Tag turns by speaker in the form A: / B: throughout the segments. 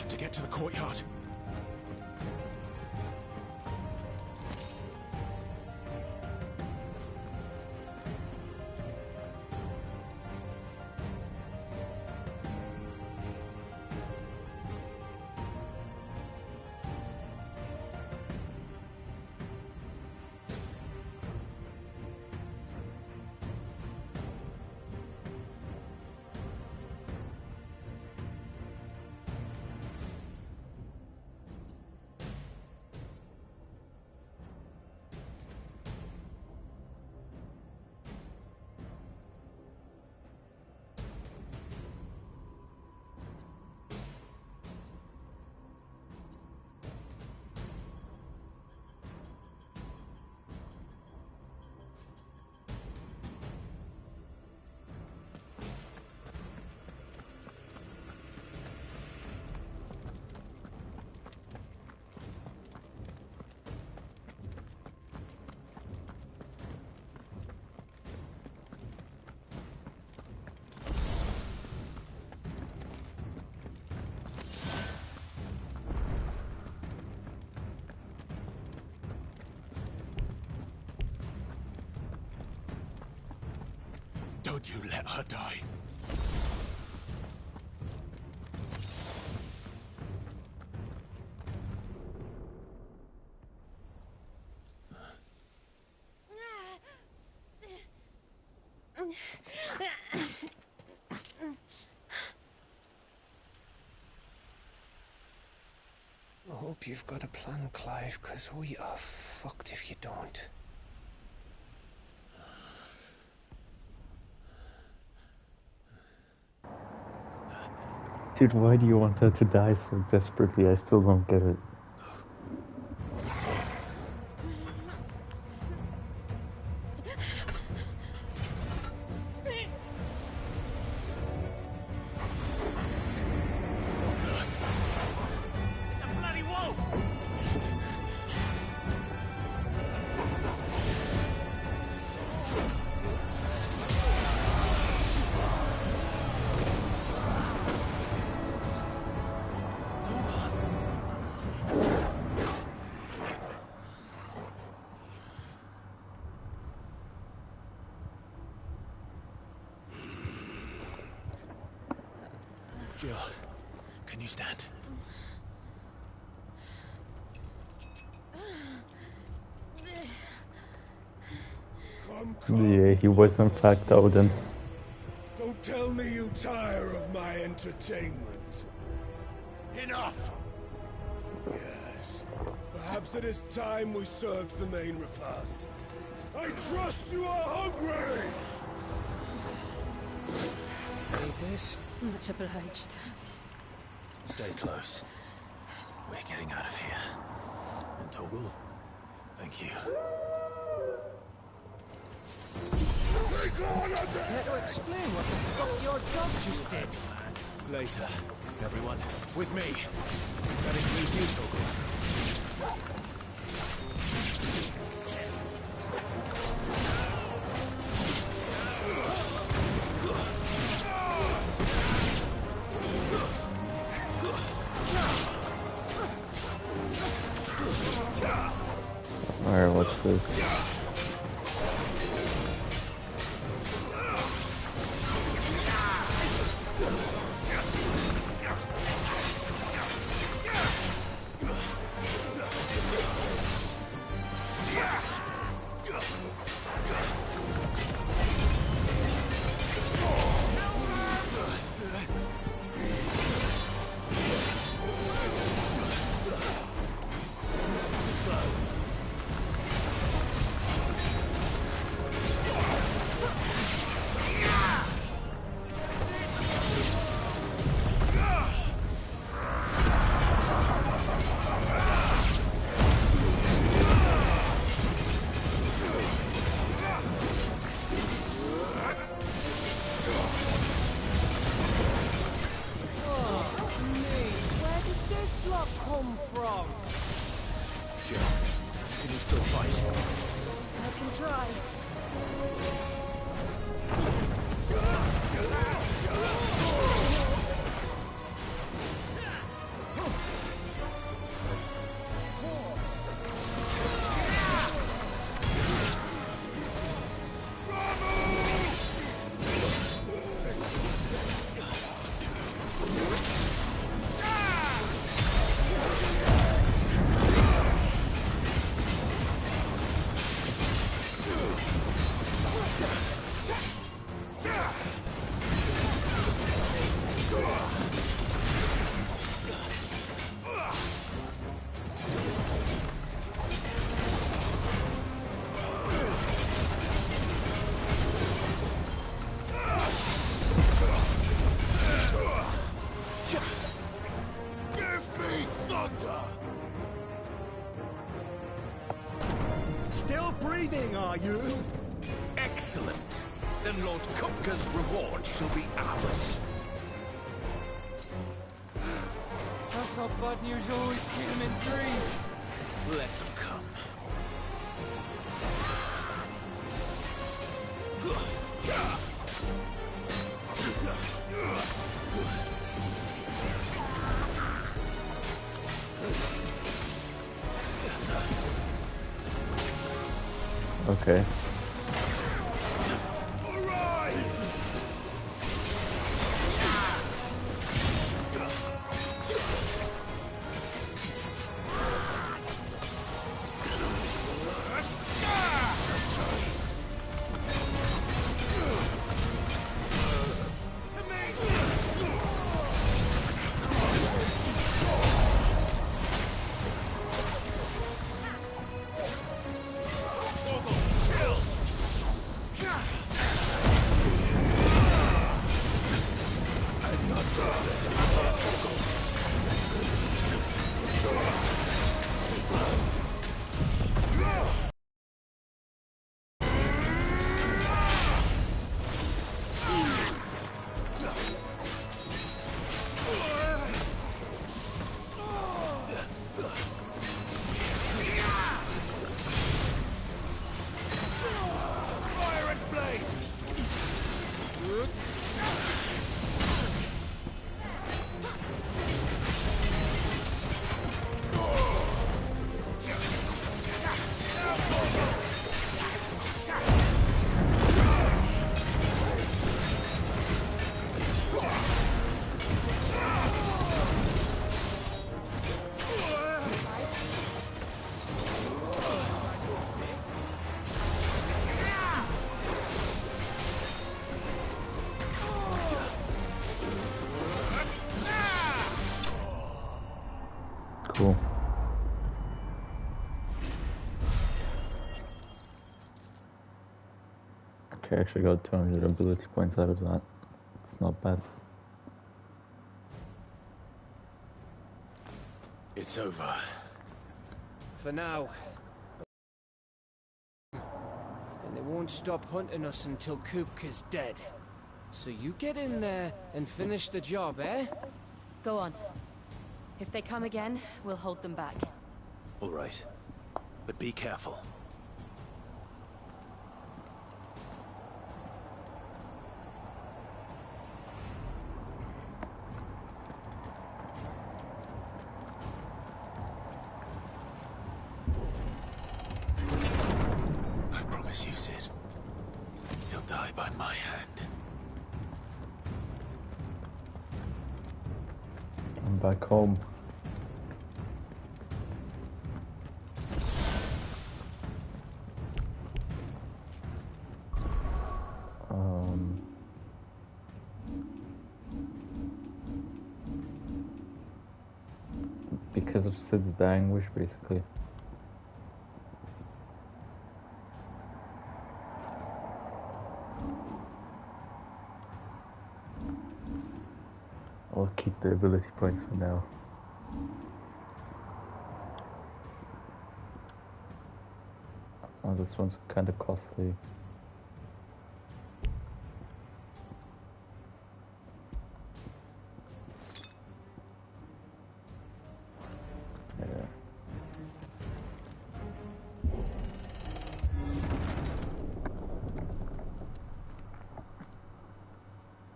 A: got to get to the courtyard. Don't you let her die.
B: I hope you've got a plan, Clive, because we are fucked if you don't.
C: Dude, why do you want her to die so desperately? I still don't get it.
A: Jill, can you stand?
C: Yeah, he was in fact Odin.
D: Don't tell me you tire of my entertainment.
A: Enough!
D: Yes. Perhaps it is time we served the main repast. I trust you are hungry!
B: Need this?
E: Much obliged.
A: Stay close. We're getting out of here. And Toggle, thank you.
D: Take on a
B: Care to explain what the fuck your dog just did?
A: Later, everyone. With me. That includes you, Toggle.
C: Alright, what's this?
D: you?
E: Excellent. Then Lord Kupka's reward shall be ours.
F: I thought bad news always came in threes.
E: Let them come.
C: Okay. Cool. Okay, I actually got 200 ability points out of that. It's not bad.
A: It's over.
F: For now. And they won't stop hunting us until Kupka's dead. So you get in there and finish the job, eh?
G: Go on. If they come again, we'll hold them back.
A: All right. But be careful. I promise you, Sid. He'll die by my hand.
C: I'm back home. Because of Sid's anguish, basically. I'll keep the ability points for now. Oh, this one's kind of costly. Yeah.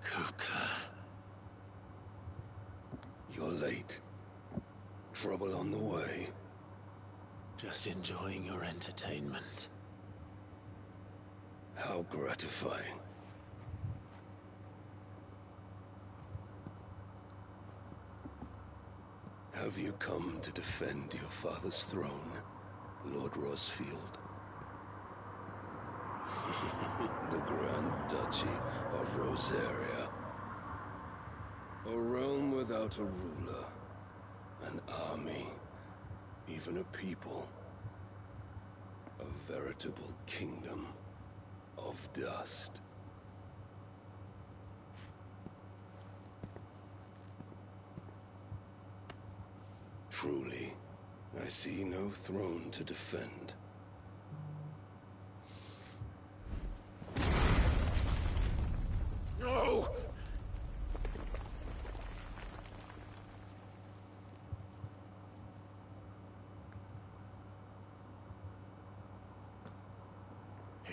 A: Kupka.
D: You're late. Trouble on the way.
A: Just enjoying your entertainment.
D: How gratifying. Have you come to defend your father's throne, Lord Rosfield? The Grand Duchy of Rosaria. A realm without a ruler, an army, even a people. A veritable kingdom of dust. Truly, I see no throne to defend.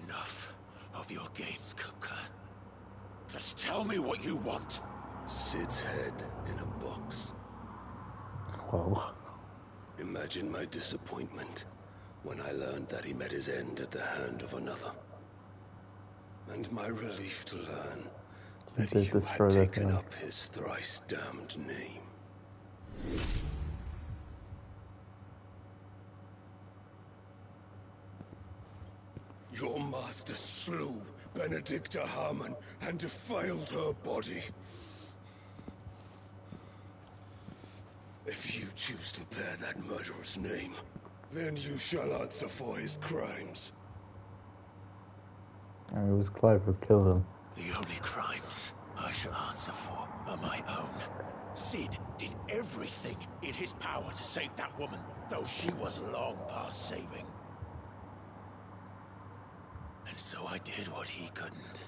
A: Enough of your games, Kupka.
E: Just tell me what you want.
D: Sid's head in a box.
C: Whoa.
D: Imagine my disappointment when I learned that he met his end at the hand of another. And my relief to learn that
C: They
D: you had
C: destroyed that
D: taken
C: thing.
D: up his thrice damned name. Your master slew Benedicta Harmon and defiled her body. If you choose to bear that murderer's name, then you shall answer for his crimes.
C: And it was Clive who killed him.
A: The only crimes I shall answer for are my own.
E: Sid did everything in his power to save that woman, though she was long past saving.
A: And so I did what he couldn't.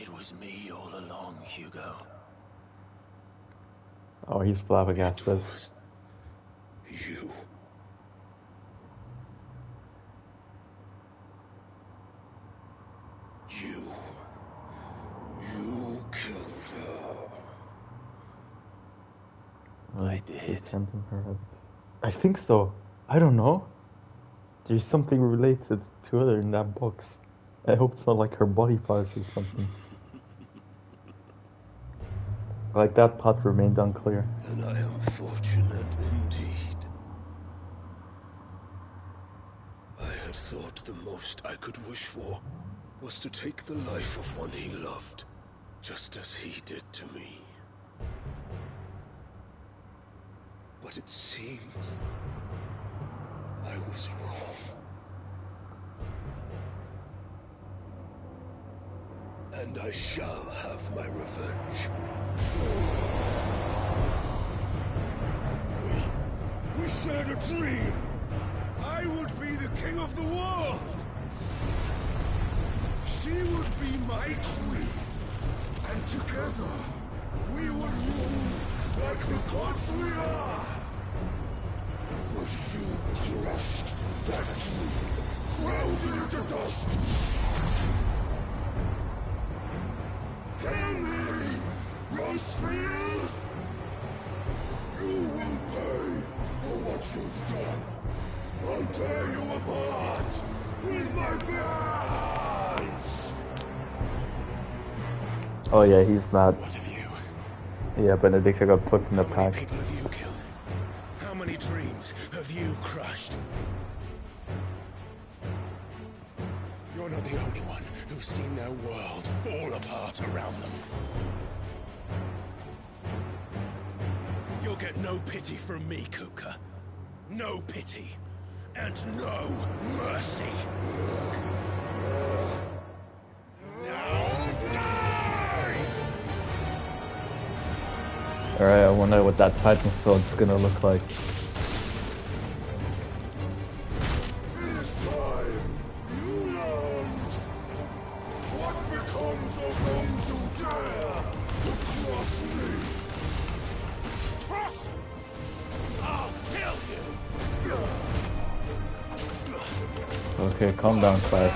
A: It was me all along, Hugo.
C: Oh, he's flabbergasted.
D: It was you. You killed her.
A: I did.
C: Sent him her head. I think so. I don't know. There's something related to her in that box. I hope it's not like her body parts or something. Like that part remained unclear.
D: Then I am fortunate indeed. I had thought the most I could wish for was to take the life of one he loved, just as he did to me. But it seems I was wrong. And I shall have my revenge. We shared a dream. I would be the king of the world. She would be my queen. And together, we would rule like the gods we are. But you crushed that dream, ground it into dust. Hear me, Rosefield! You will pay for what you've done. I'll tear you apart with my bare hands!
C: Oh yeah, he's mad.
A: What have you?
C: Yeah, Benedicta got put in the
A: How many
C: pack.
A: people have you killed? How many dreams have you crushed? You're not the only one who's seen their world fall apart around them. You'll get no pity from me, Kuka. No pity. And no mercy. Now die!
C: Alright, I wonder what that Titan sword's gonna look like.
D: This time, you learned what becomes of those who dare to cross me.
E: Cross! I'll kill you!
C: Okay, calm down, Clive.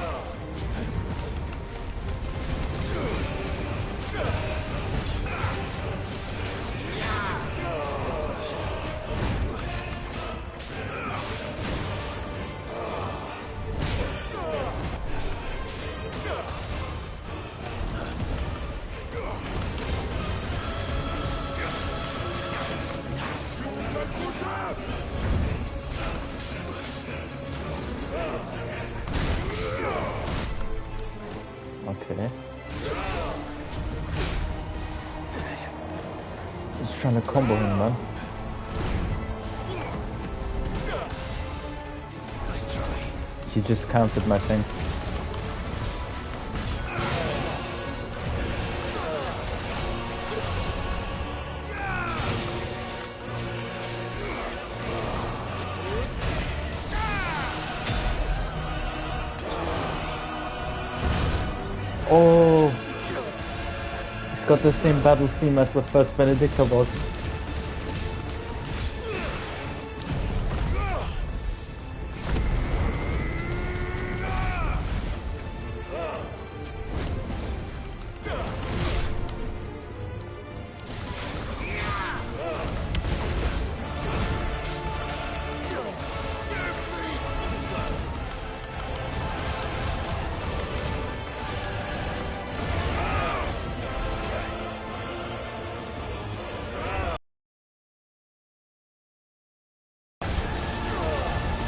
C: Okay. He's trying to combo him, man.
A: Nice try.
C: He just countered my thing. Oh! He's got the same battle theme as the first Benedicta boss.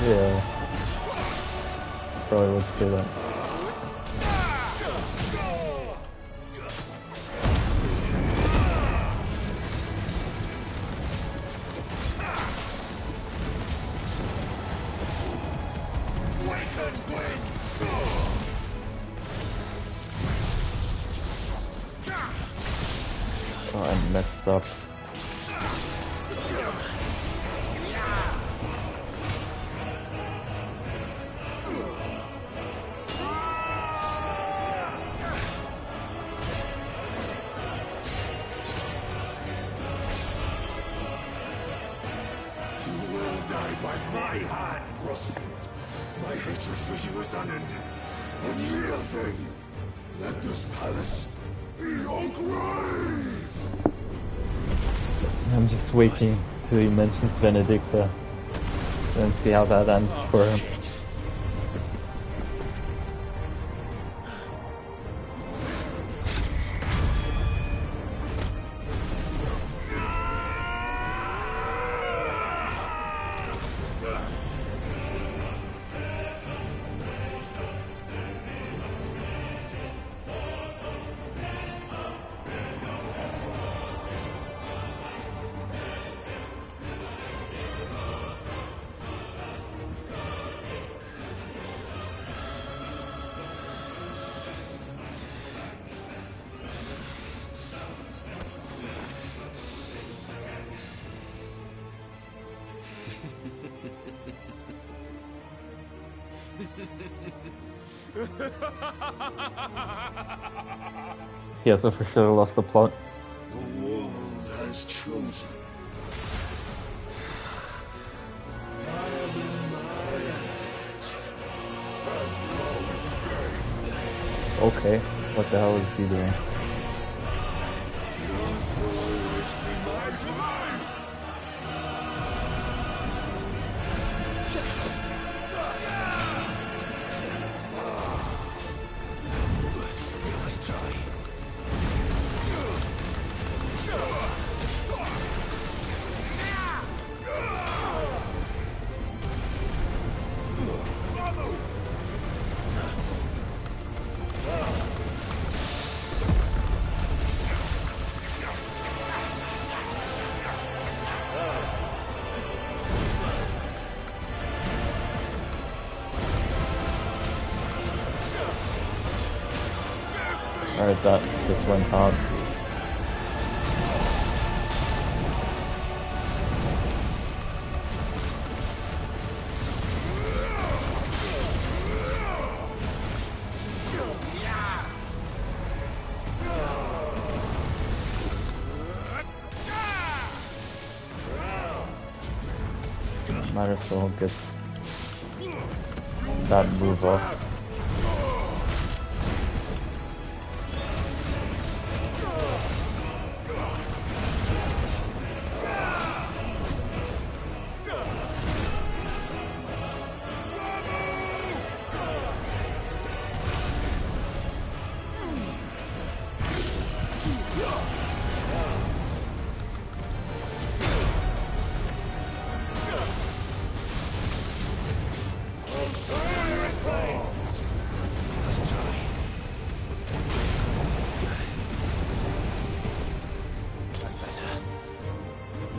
C: Yeah. Probably would say that. Oh, I messed up.
D: By my hand, prostitute. My hatred for you is unending. Unyielding. Let this palace be your grave.
C: I'm just waiting till he mentions Benedicta and see how that ends for him. He has officially lost the plot.
D: The world has chosen. I am in my hand. There's no escape.
C: Okay, what the hell is he doing?
D: The earth will always be my domain.
E: Nice try.
C: Alright, that just went on. Might as well get that move off.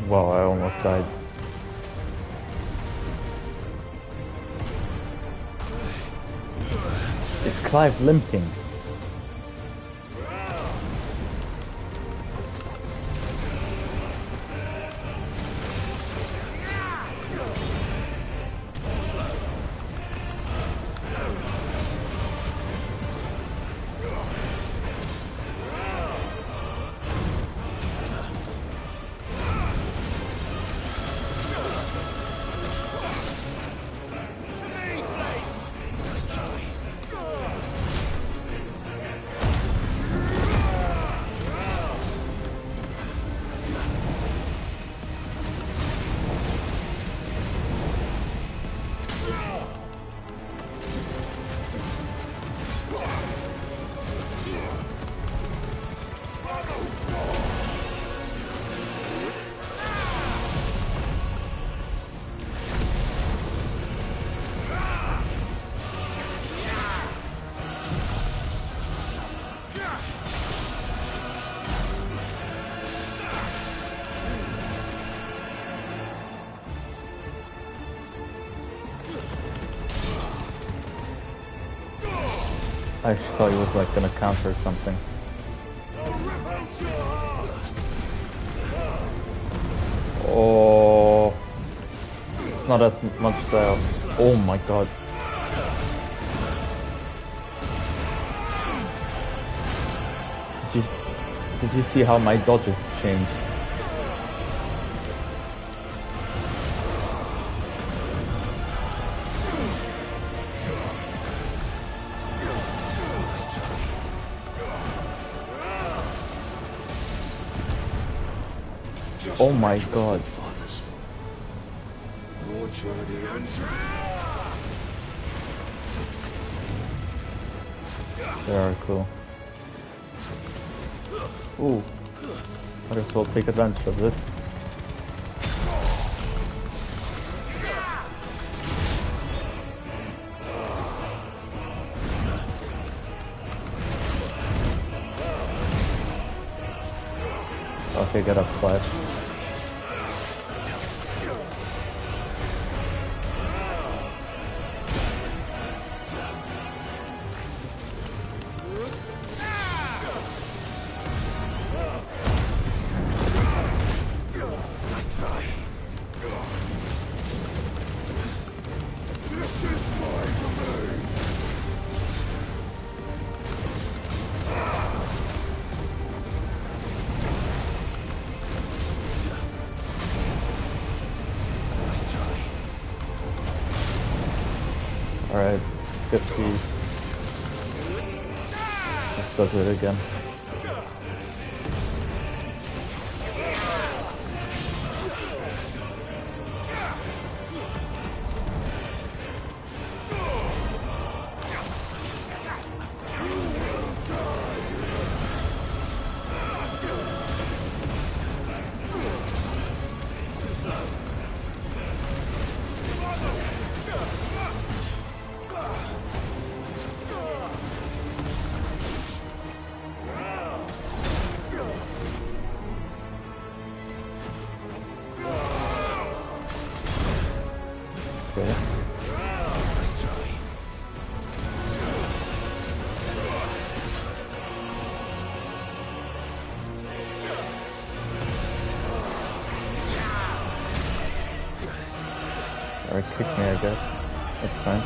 C: Wow, I almost died. Is Clive limping? I just thought he was like gonna counter or something.
D: I'll rip out your heart!
C: Oh, it's not as much as oh my god. Did you see how my dodges changed? Oh my god.
D: Your journey ends here.
C: Very cool. Ooh. Might as well take advantage of this. Okay, get up, Flash.
D: This is my domain.
C: Alright, 50. Let's go do it again. Okay. Or kick me, I guess. That's fine.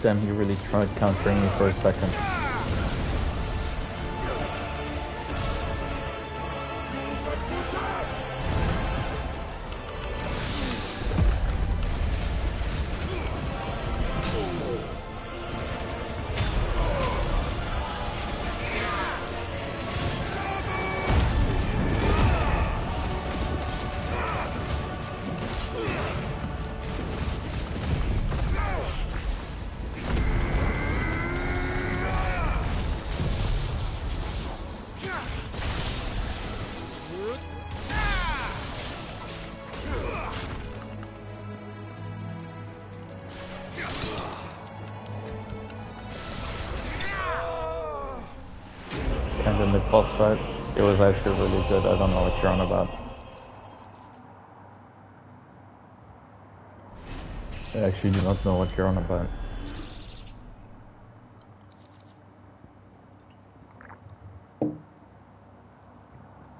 C: Damn, he really tried countering me for a second. And then the boss fight, it was actually really good. I don't know what you're on about. I actually do not know what you're on about.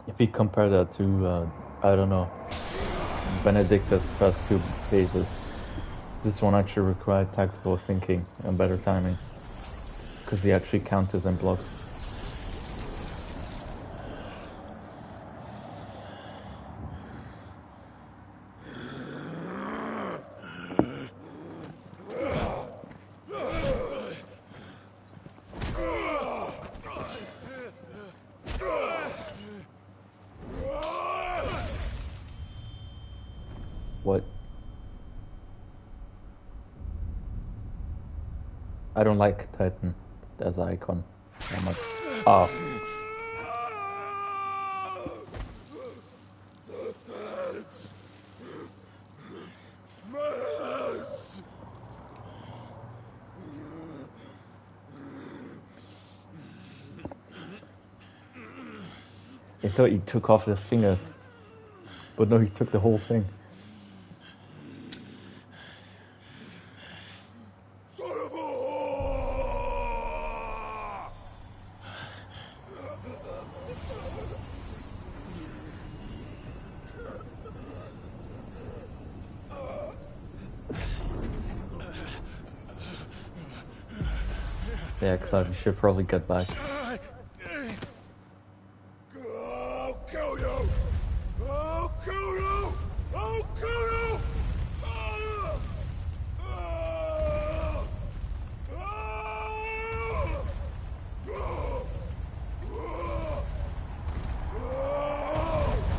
C: If you compare that to, I don't know, Benedicta's first two phases, this one actually required tactical thinking and better timing. Because he actually counters and blocks. What? I don't like Titan as an icon that much. Oh.
D: My head.
C: I thought he took off the fingers, but no, he took the whole thing.
D: Son of a whore!
C: Yeah, Clive, you should probably get back.
D: I'll kill you! I'll kill you! I'll kill you!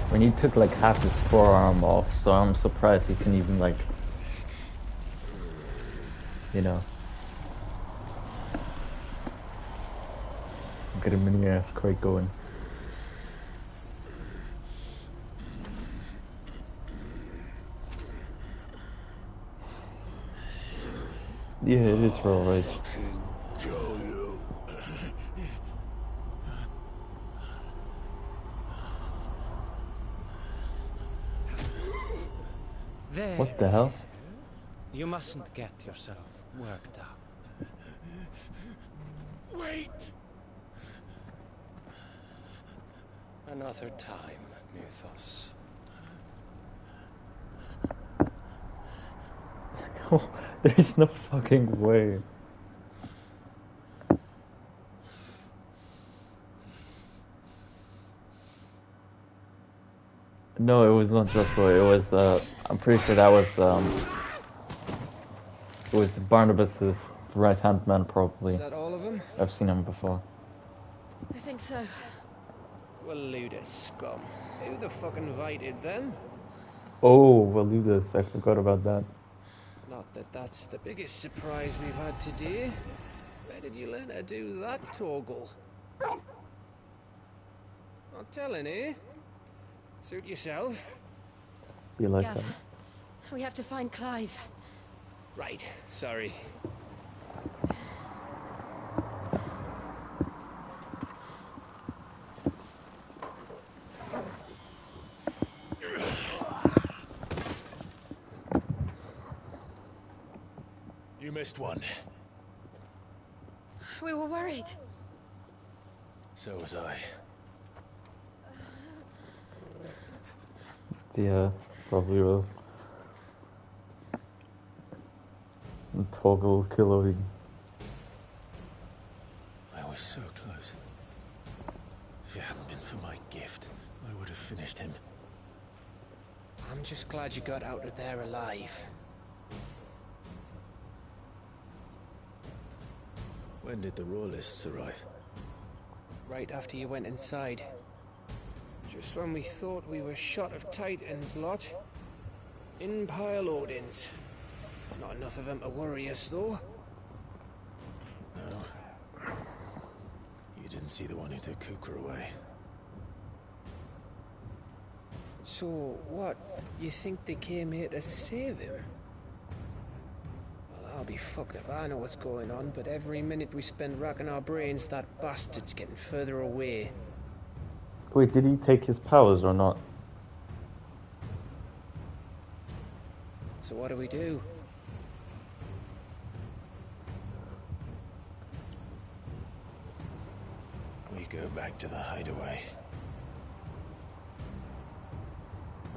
C: I mean, he took like half his forearm off, so I'm surprised he can even like, you know, get a mini earthquake going. Yeah, it is for alright.
D: Kill you.
F: There.
C: What the hell?
F: You mustn't get yourself worked up.
D: Wait!
B: Another time, Mythos.
C: There's no fucking way. No, it was not Joshua. It was. I'm pretty sure that was. It was Barnabas's right-hand man, probably.
F: Is that all of them?
C: I've seen him before.
G: I think so.
B: Well, Luda scum. Who the fuck invited them?
C: Oh, Valudas, I forgot about that.
B: Not that that's the biggest surprise we've had today. Where did you learn to do that, Torgal? Not telling, eh? Suit yourself.
C: You like
G: Gav,
C: that?
G: we have to find Clive.
B: Right, sorry.
E: You missed one.
G: We were worried.
E: So was I.
C: Yeah, probably will. Toggle killing.
E: I was so close. If it hadn't been for my gift, I would have finished him.
B: I'm just glad you got out of there alive.
E: When did the Royalists arrive?
B: Right after you went inside. Just when we thought we were shot of Titans, lot. In pile Odins. Not enough of them to worry us, though.
E: No. You didn't see the one who took Kuka away.
B: So, what? You think they came here to save him? Well, I'll be fucked if I know what's going on, but every minute we spend racking our brains, that bastard's getting further away.
C: Wait, did he take his powers or not?
B: So what do we do?
E: We go back to the hideaway.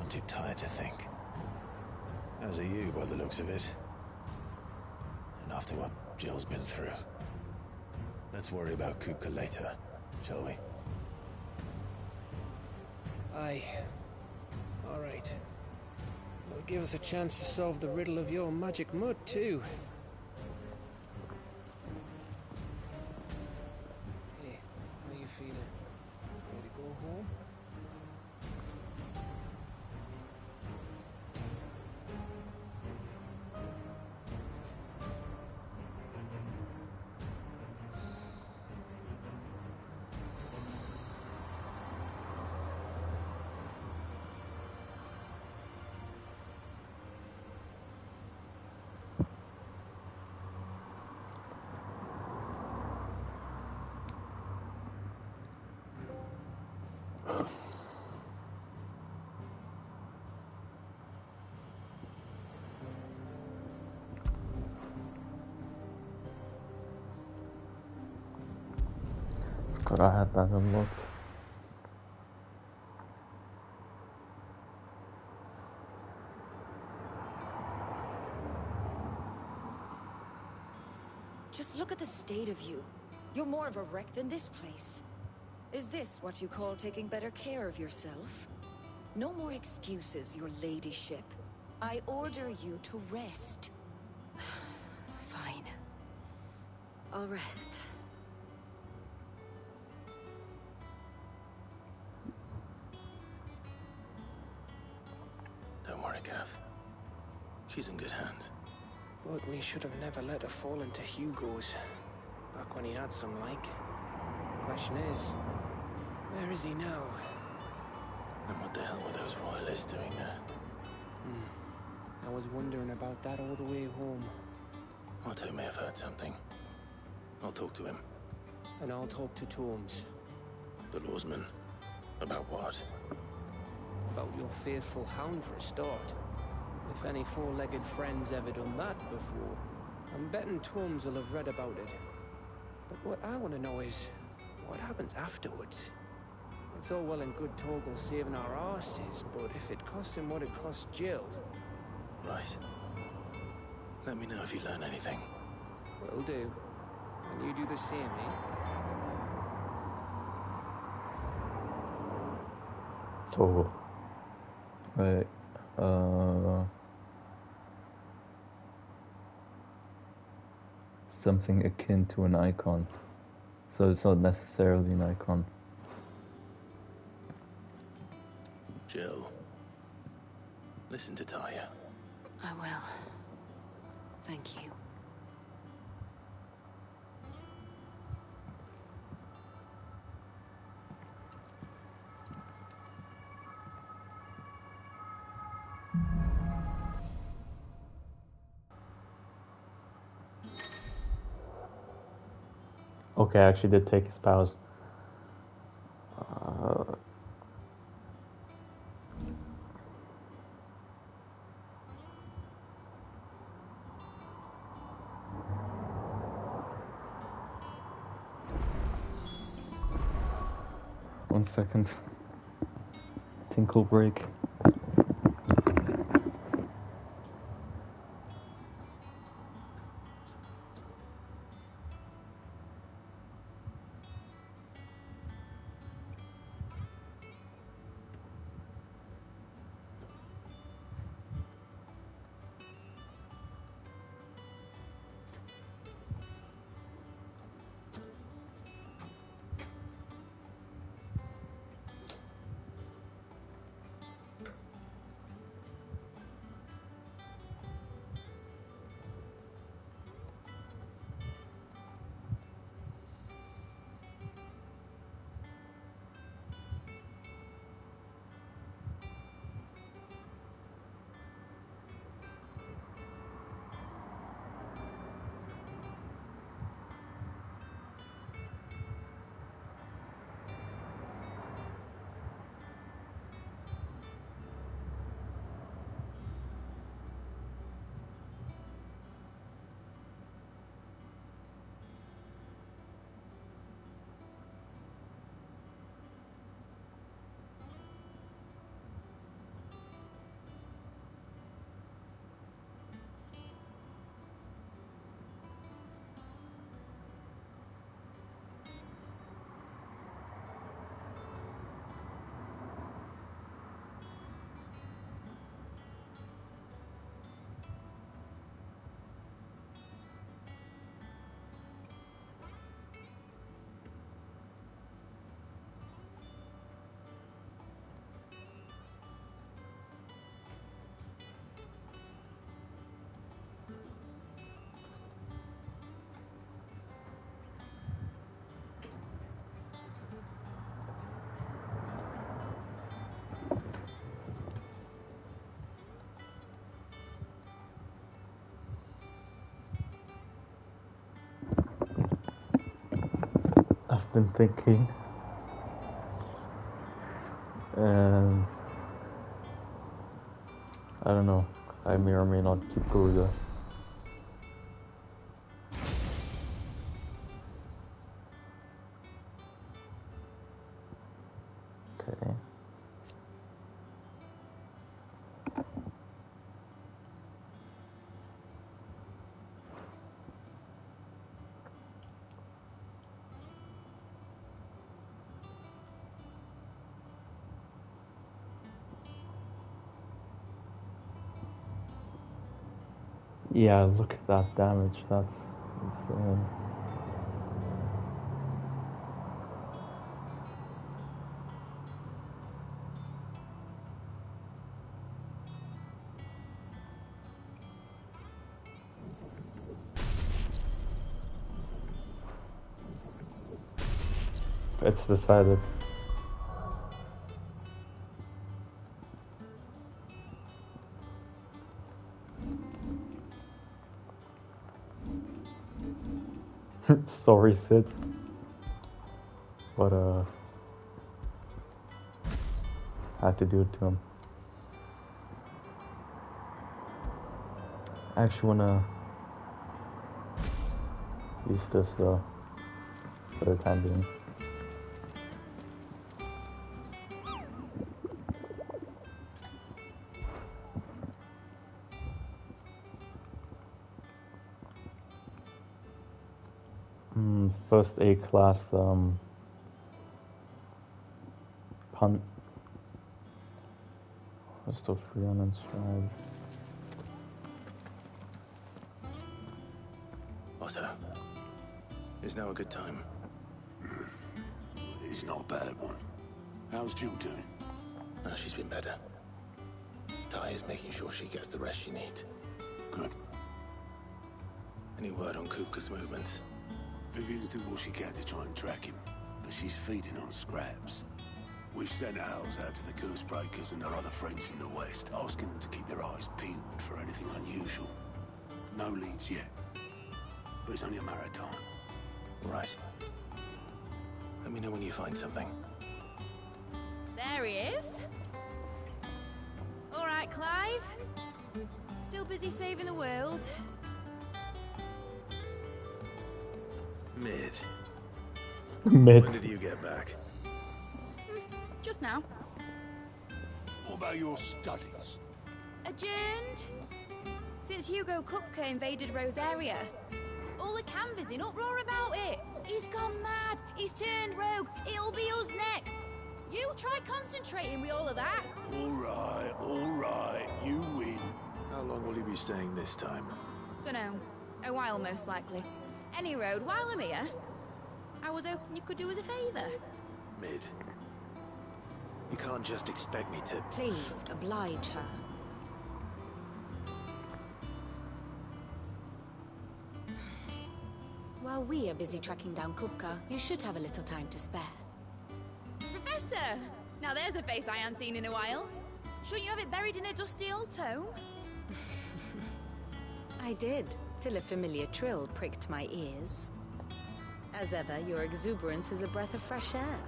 E: I'm too tired to think. As are you, by the looks of it. And after what Jill's been through. Let's worry about Kuka later, shall we?
B: Aye. All right. It'll give us a chance to solve the riddle of your magic mud, too. Hey, how you feeling? Ready to go home?
C: But I had that unlocked.
H: Just look at the state of you. You're more of a wreck than this place. Is this what you call taking better care of yourself? No more excuses, your ladyship. I order you to rest.
G: Fine. I'll rest.
E: Don't worry, Gav. She's in good hands.
B: But we should have never let her fall into Hugo's. Back when he had some like. Question is, where is he now?
E: And what the hell were those royalists doing there?
B: I was wondering about that all the way home.
E: Otto may have heard something. I'll talk to him.
B: And I'll talk to Torms.
E: The lawsman. About what?
B: About your faithful hound for a start. If any four-legged friend's ever done that before, I'm betting Torms will have read about it. But what I want to know is, what happens afterwards? It's all well and good Torgal saving our arses, but if it costs him what it cost Jill...
E: Right. Let me know if you learn anything.
B: Will do. And you do the same, eh?
C: So, right, something akin to an icon. So it's not necessarily an icon.
E: Jill. Listen to Talia.
G: I will. Thank you.
C: Okay, I actually did take his powers. One second. Tinkle break. I've been thinking, and I don't know, I may or may not keep Garuda. Yeah, look at that damage. That's insane. It's decided. Sorry, Sid. But had to do it to him. I actually wanna use this though, for the time being. First A class punt. We're still free on stride.
E: Otto, is now a good time?
D: It's not a bad one. How's Jill doing?
E: Oh, she's been better. Ty is making sure she gets the rest she needs.
D: Good.
E: Any word on Kupka's movements?
D: Vivian's doing what she can to try and track him, but she's feeding on scraps. We've sent owls out to the Curse Breakers and our other friends in the West, asking them to keep their eyes peeled for anything unusual. No leads yet, but it's only a matter of time.
E: Right. Let me know when you find something.
I: There he is. All right, Clive. Still busy saving the world.
E: Mid.
C: Mid.
E: When did you get back?
I: Just now.
D: What about your studies?
I: Adjourned. Since Hugo Kupka invaded Rosaria. All the canvass in uproar about it. He's gone mad. He's turned rogue. It'll be us next. You try concentrating with all of that.
D: All right, you win.
E: How long will you be staying this time?
I: Dunno. A while, most likely. Any road, while I'm here, I was hoping you could do us a favour.
E: Mid. You can't just expect me to...
H: Please, oblige her. While we are busy tracking down Kupka, you should have a little time to spare.
I: Professor! Now there's a face I haven't seen in a while. Shouldn't you have it buried in a dusty old tome?
H: I did, till a familiar trill pricked my ears. As ever, your exuberance is a breath of fresh air,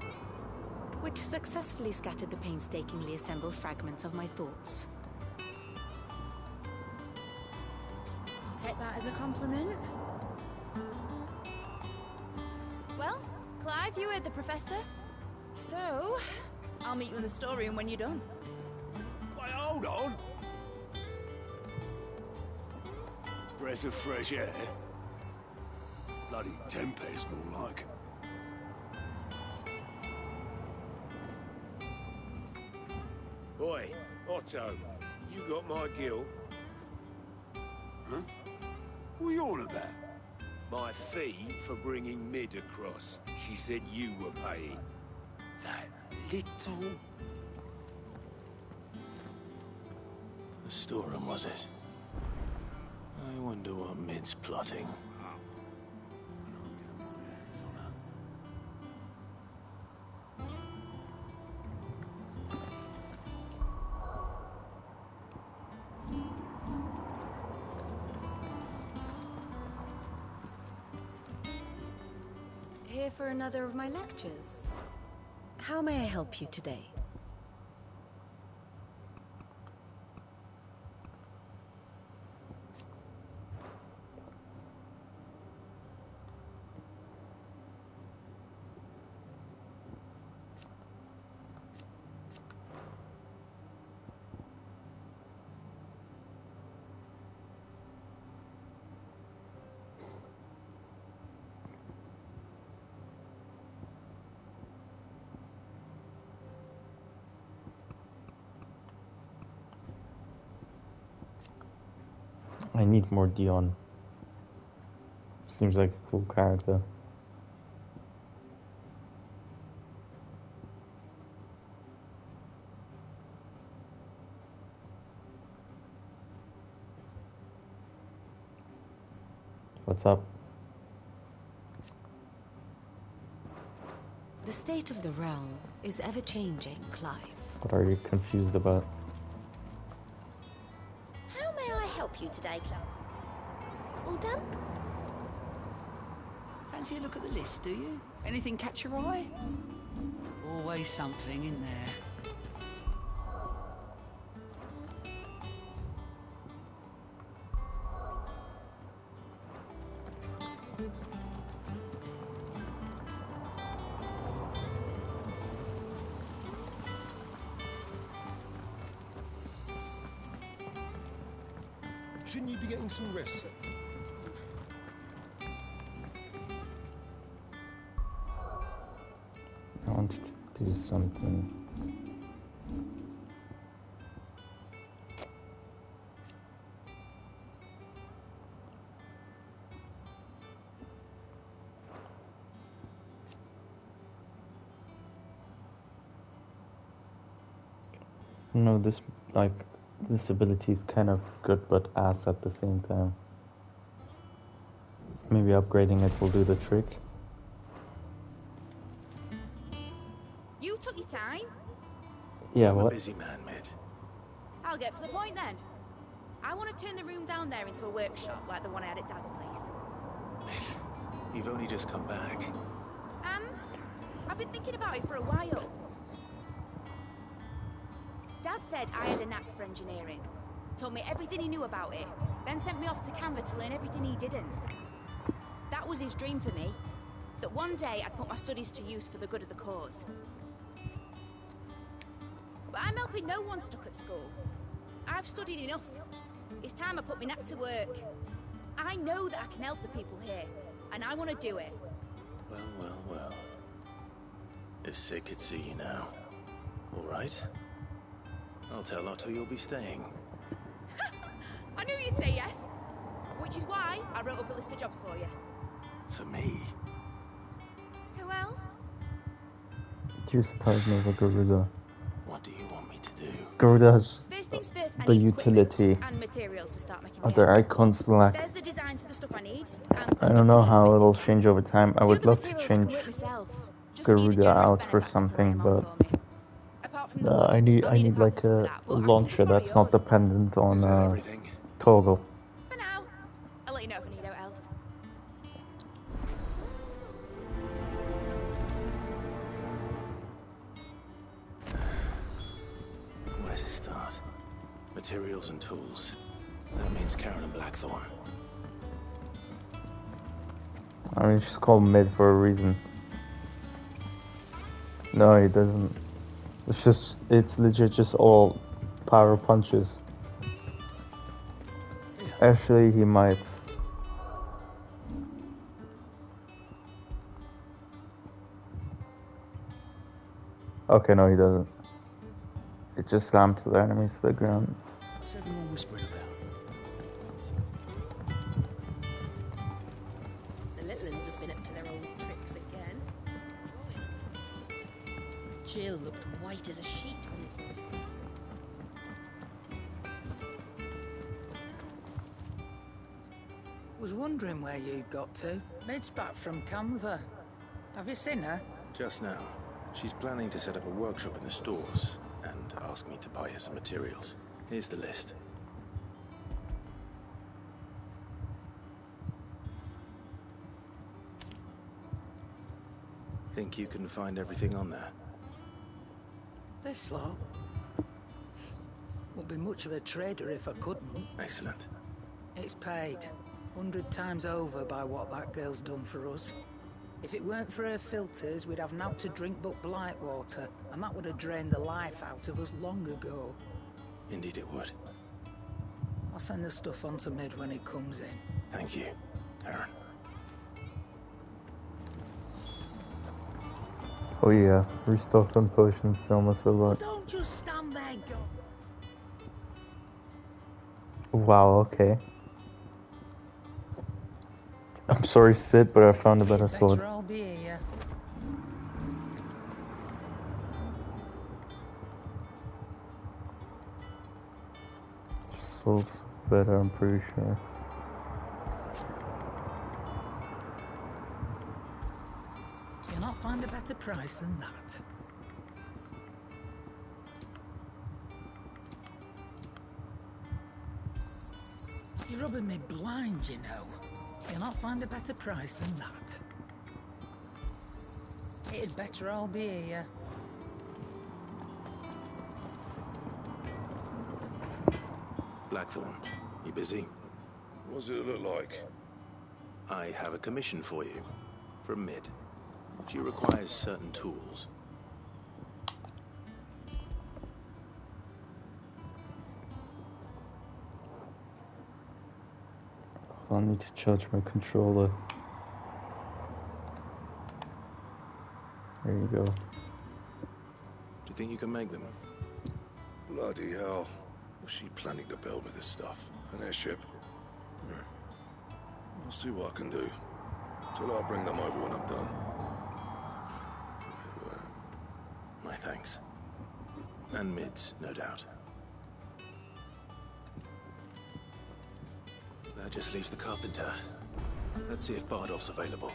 H: which successfully scattered the painstakingly assembled fragments of my thoughts.
I: I'll take that as a compliment. Well, Clive, you heard the professor. So, I'll meet you in the storeroom when you're done.
D: Wait, hold on. Breath of fresh air. Bloody tempest, more like.
J: Oi, Otto, you got my gill?
D: Huh? What are you on about?
J: My fee for bringing Mid across. She said you were paying.
D: That little...
E: The storeroom, was it? I wonder what Mid's plotting.
H: Here for another of my lectures. How may I help you today?
C: I need more Dion. Seems like a cool character. What's up?
H: The state of the realm is ever-changing, Clive.
C: What are you confused about?
I: How may I help you today, Clem? All done?
K: Fancy a look at the list, do you? Anything catch your eye? Always something in there.
A: Shouldn't you be getting some rest?
C: I wanted to do something. No, this ability is kind of good but ass at the same time. Maybe upgrading it will do the trick.
I: You took your time.
C: Yeah,
E: I'm
C: what?
E: a busy man, Mid.
I: I'll get to the point then. I want to turn the room down there into a workshop like the one I had at Dad's place.
E: Mid, you've only just come back.
I: And I've been thinking about it for a while. Dad said I had a knack for engineering. Told me everything he knew about it. Then sent me off to Canva to learn everything he didn't. That was his dream for me. That one day I'd put my studies to use for the good of the cause. But I'm helping no one stuck at school. I've studied enough. It's time I put my knack to work. I know that I can help the people here. And I want to do it.
E: Well, well, well. If Sid could see you now. All right. I'll tell Otto you'll be staying.
I: I knew you'd say yes. Which is why I wrote up a list of jobs for you.
E: For me?
I: Who else?
C: Just type me over Garuda.
E: What do you want me to do?
C: Garuda has
I: First things first, I
C: the
I: need
C: utility.
I: equipment and materials to start making my
C: Other
I: own.
C: icons lack.
I: There's the designs for the stuff I need. And the
C: I
I: stuff
C: don't know
I: need
C: how
I: making.
C: it'll change over time. I
I: The
C: would
I: other
C: love to
I: materials I can
C: change
I: work myself. Just need a
C: Garuda
I: generous
C: out for
I: benefactor to lay
C: something,
I: 'em on
C: but
I: for me. Apart from the wood,
C: I need
I: I'll need a
C: like
I: carpenter for
C: a
I: that, but I can
C: launcher
I: just borrow
C: that's not
I: yours.
C: dependent on
E: Is that everything?
C: toggle.
I: For now, I'll let you know if I need out else.
E: Where to start? Materials and tools. That means Karen and Blackthorn.
C: I mean, she's called mid for a reason. No, it doesn't. It's legit just all power punches. Actually, he might. Okay, no, he doesn't. It just slams the enemies to the ground.
K: What's everyone whispering about?
L: The little ones have been up to their old tricks again. Jill looked white as a sheet when it did.
K: Was wondering where you'd got to. Mid's back from Canva. Have you seen her?
E: Just now. She's planning to set up a workshop in the stores and ask me to buy her some materials. Here's the list. Think you can find everything on there?
K: This lot. Wouldn't be much of a trader if I couldn't.
E: Excellent.
K: It's paid 100 times over by what that girl's done for us. If it weren't for her filters, we'd have naught to drink but blight water, and that would have drained the life out of us long ago.
E: Indeed it would.
K: I'll send the stuff on to Mid when it comes in.
E: Thank you, Karen.
C: Oh yeah, restocked on potions, almost a lot.
K: Don't just stand there, go.
C: Wow, okay. sorry, Sid, but I found a better sword.
K: Better I'll be here.
C: Sword's better, I'm pretty sure.
K: You'll not find a better price than that. You're rubbing me blind, you know. You'll not find a better price than that. It'd better all be here.
E: Blackthorn, you busy?
D: What does it look like?
E: I have a commission for you. From Mid. She requires certain tools.
C: I'll need to charge my controller. There you go.
E: Do you think you can make them?
D: Bloody hell. What's she planning to build with this stuff? An airship? I'll see what I can do. Till I'll bring them over when I'm done.
E: My thanks. And Mid's, no doubt. That just leaves the carpenter. Let's see if Bardolph's available.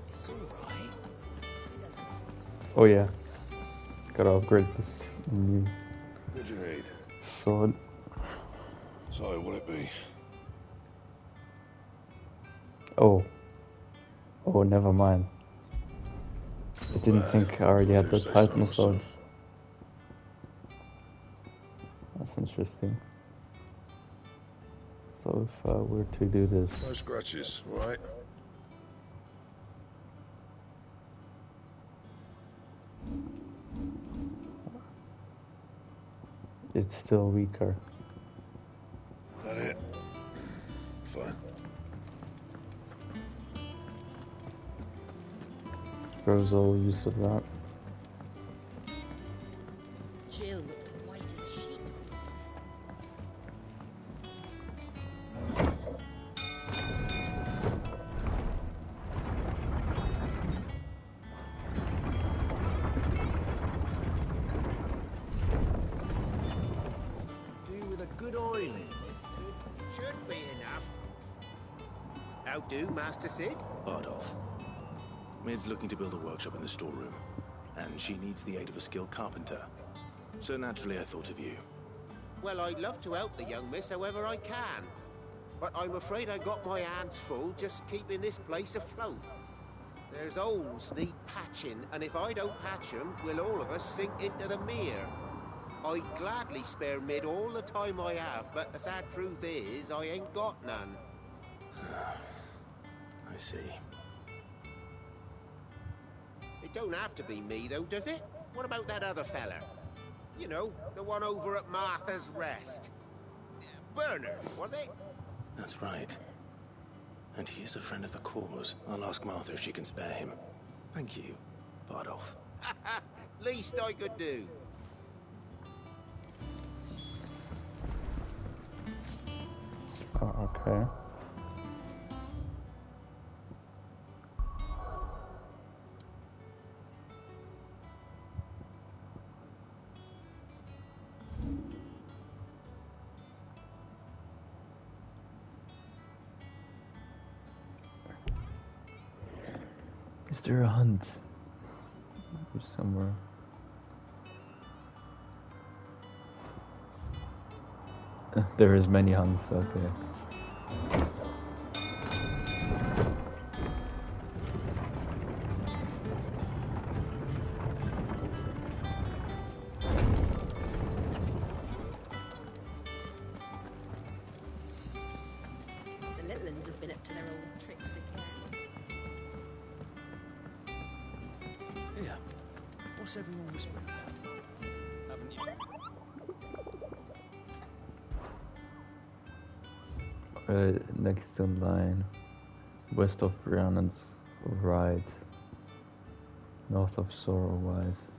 J: It's alright.
C: Oh yeah. Gotta upgrade this new
D: What do you need?
C: sword.
D: So, what'll it be?
C: Oh. Oh, never mind. I didn't think I already had the Titan sword. That's interesting. So if I were to do this...
D: No scratches, right?
C: It's still weaker.
D: That it? Fine.
C: Throws all use of that.
L: Jill looked white as a sheet.
J: Do with a good oil in this. Should be enough. How do, Master Sid?
E: Bardolph. Mid's looking to build a workshop in the storeroom, and she needs the aid of a skilled carpenter. So naturally I thought of you.
J: Well, I'd love to help the young miss however I can. But I'm afraid I got my hands full just keeping this place afloat. There's holes need patching, and if I don't patch them, we'll all of us sink into the mere. I'd gladly spare Mid all the time I have, but the sad truth is, I ain't got none.
E: I see.
J: It don't have to be me, though, does it? What about that other fella? You know, the one over at Martha's Rest. Bernard, was it?
E: That's right. And he is a friend of the cause. I'll ask Martha if she can spare him. Thank you, Bardolph.
J: Least I could do.
C: Oh, okay. Is there a hunt somewhere? There is many hunts out there.
L: The little ones have been up to their old tricks again.
J: Yeah. What's everyone whispering about? Haven't you?
C: Next in line, west of Brannan's right, north of Sorrow Wise.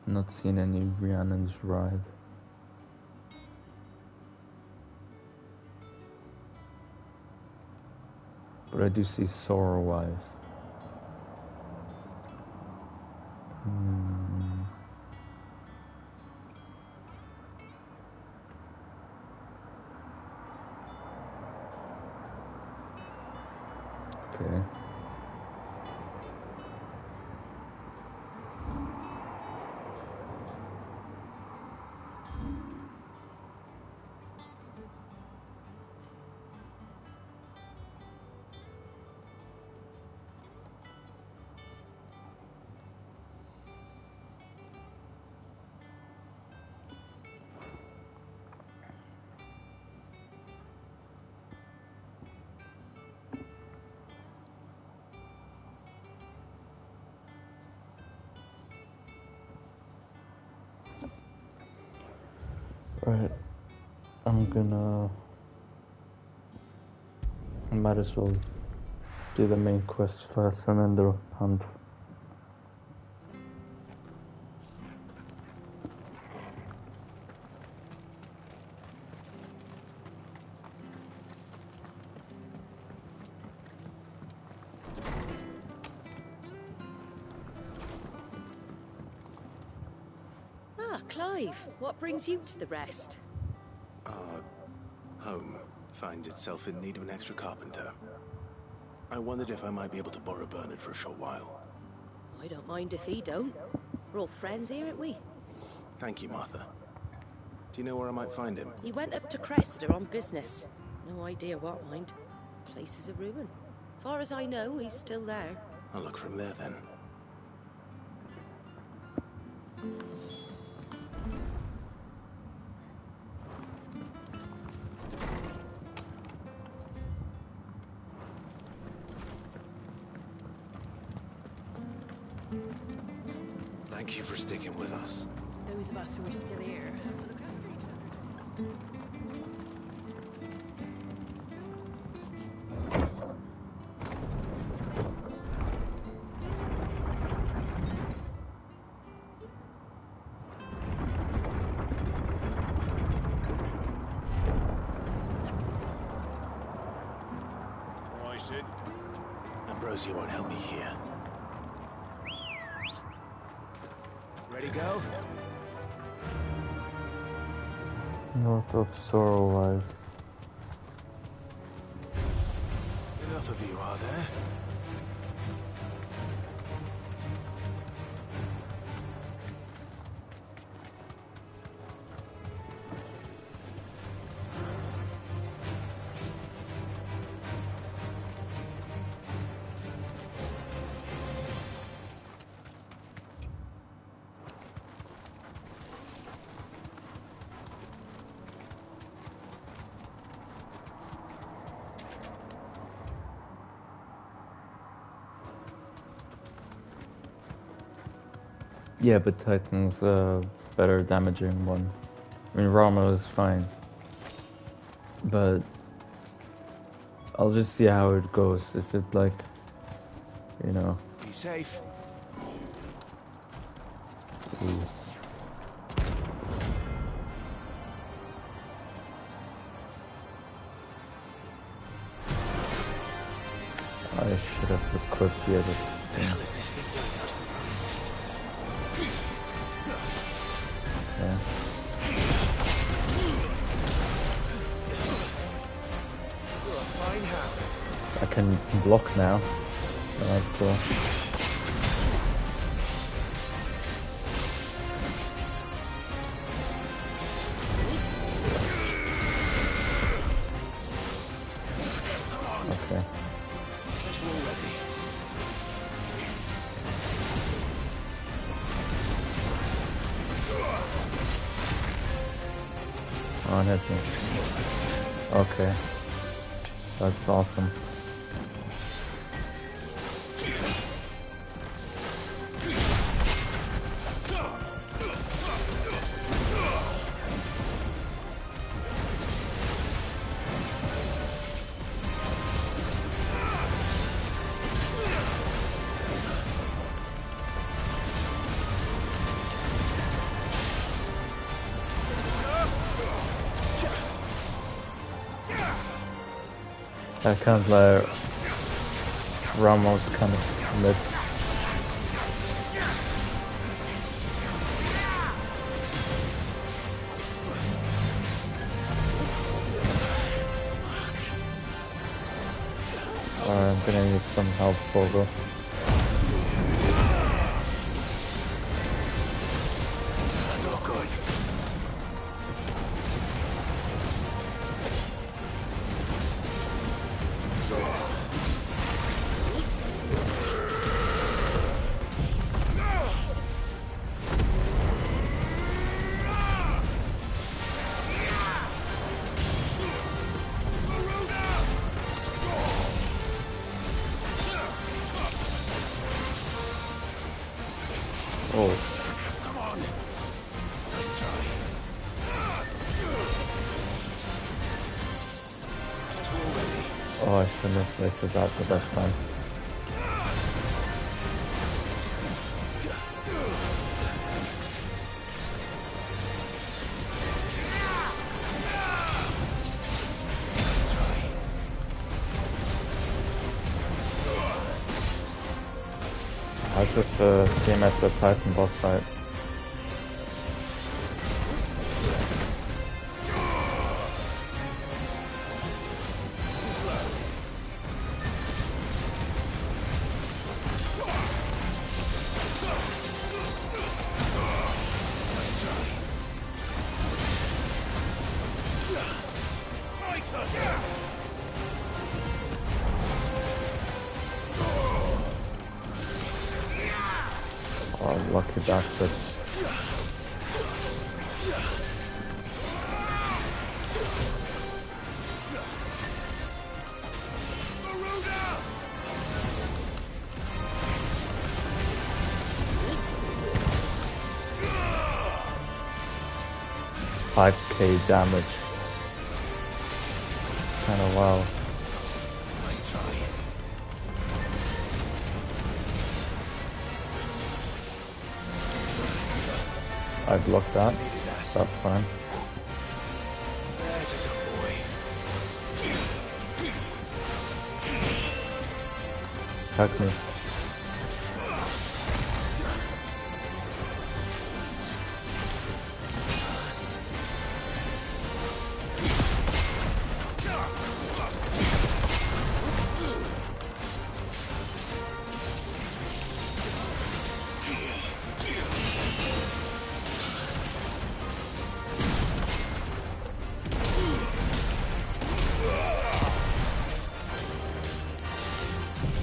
C: Not seen any Rhiannon's ride. But I do see Sorrow-wise. Okay. Right, I might as well do the main quest first and then the hunt.
H: Ah, Clive, what brings you to the rest?
E: Home finds itself in need of an extra carpenter. I wondered if I might be able to borrow Bernard for a short while.
H: I don't mind if he don't. We're all friends here, aren't we?
E: Thank you, Martha. Do you know where I might find him?
H: He went up to Cressida on business. No idea what, mind. Place is a ruin. Far as I know, he's still there.
E: I'll look from there then. Thank you for sticking with us.
L: Those of us who are still here have to look after each other.
A: I said.
E: Ambrosia won't help me here.
A: Ready, go?
C: North of Sorrow-wise.
E: Enough of you, are there?
C: Yeah, but Titan's a better damaging one. I mean, Rama is fine. But I'll just see how it goes. If it, like, you know.
E: Be safe.
C: Ooh. I should have equipped the other
E: The
C: thing.
E: hell is this thing doing out of
C: Yeah.
E: You're a fine hound.
C: I can block now. That's cool. Okay.
E: Guess we're ready.
C: Oh, it hit me. Okay. That's awesome. I can't let Ramos kind of miss. I'm gonna need some help, Bogo.
A: Not good.
C: Oh.
A: Come on. Let's try.
C: Oh, I shouldn't have wasted that, but that's fine. That's just the same as the Titan boss fight. Oh, lucky bastard. $5k damage. Kinda wow.
A: Nice try.
C: I blocked that. That's fine.
A: There's a good boy.
C: Attack me.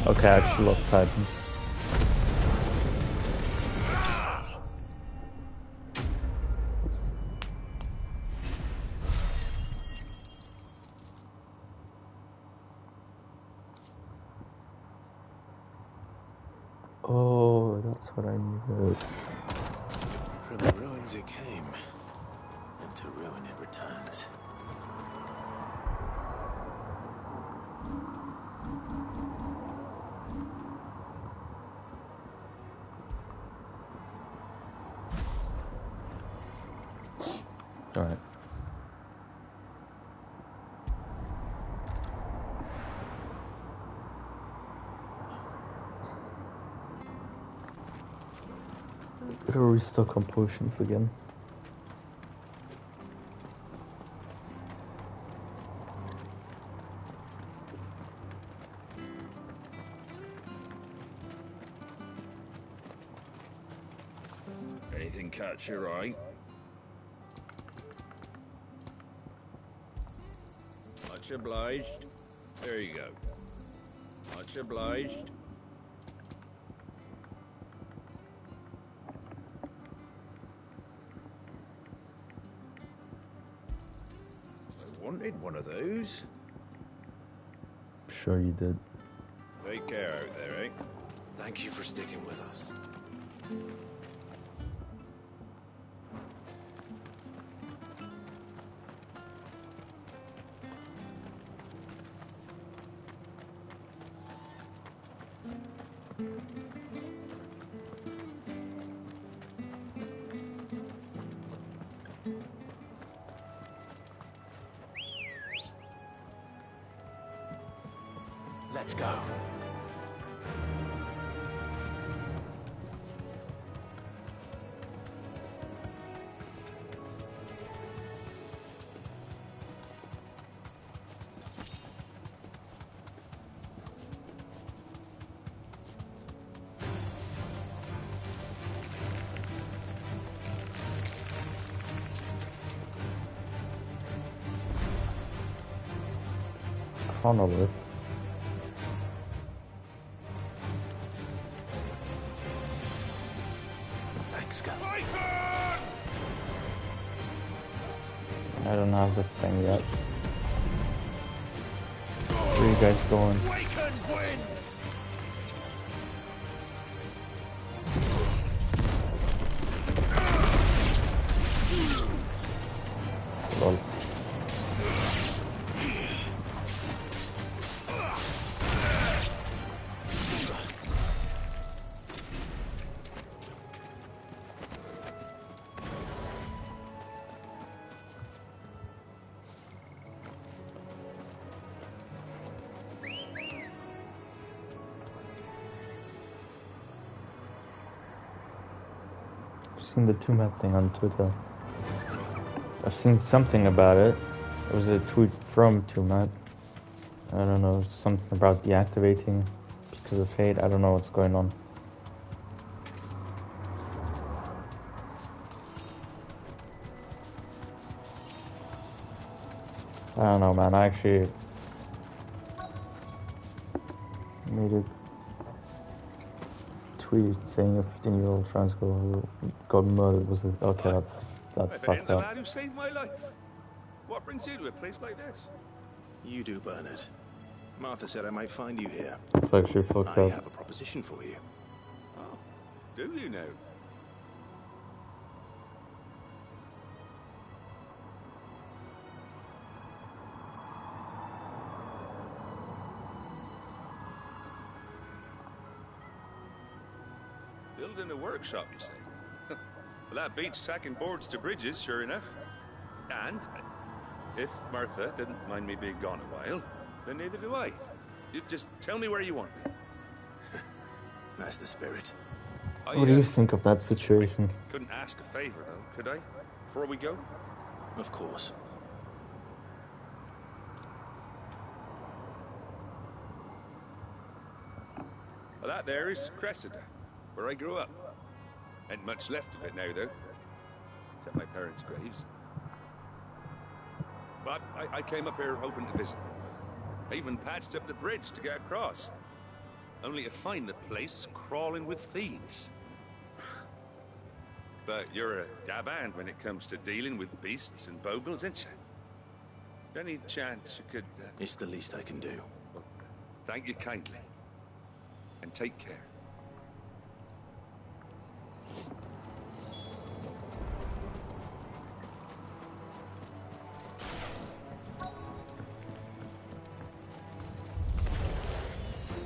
C: Okay, I actually love Titan. Oh, that's what I needed.
E: From the ruins it came, and to ruin it returns.
C: Alright. Gotta restock on potions again.
A: Anything catch your eye? Much obliged. There you go. Much obliged. I wanted one of those.
C: Sure you did.
A: Take care out there, eh?
E: Thank you for sticking with us.
F: Let's go.
C: Chronolith.
F: Thanks, God.
C: I don't have this thing yet. Where are you guys going? Lol. I've seen the two-map thing on Twitter. I've seen something about it. It was a tweet from two-map. I don't know, something about deactivating because of fate. I don't know what's going on. I don't know, man. I actually made a tweet saying a 15-year-old trans girl who got murdered was it? Okay, that's fucked
A: the
C: up.
A: lad who saved my life. What brings you to a place like this?
E: You do, Bernard. Martha said I might find you here.
C: It's actually fucked
E: I
C: up.
E: have a proposition for you.
A: Oh, do you now? Building a workshop, you say? Well, that beats tacking boards to bridges, sure enough. And if Martha didn't mind me being gone a while, then neither do I. You just tell me where you want me.
E: That's the spirit.
C: What do you think of that situation?
A: Couldn't ask a favor, though, could I? Before we go?
E: Of course.
A: Well, that there is Cressida, where I grew up. Ain't much left of it now, though. Except my parents' graves. But I came up here hoping to visit. I even patched up the bridge to get across. Only to find the place crawling with fiends. But you're a dab hand when it comes to dealing with beasts and bogles, ain't you? Any chance you could...
E: It's the least I can do.
A: Well, thank you kindly. And take care.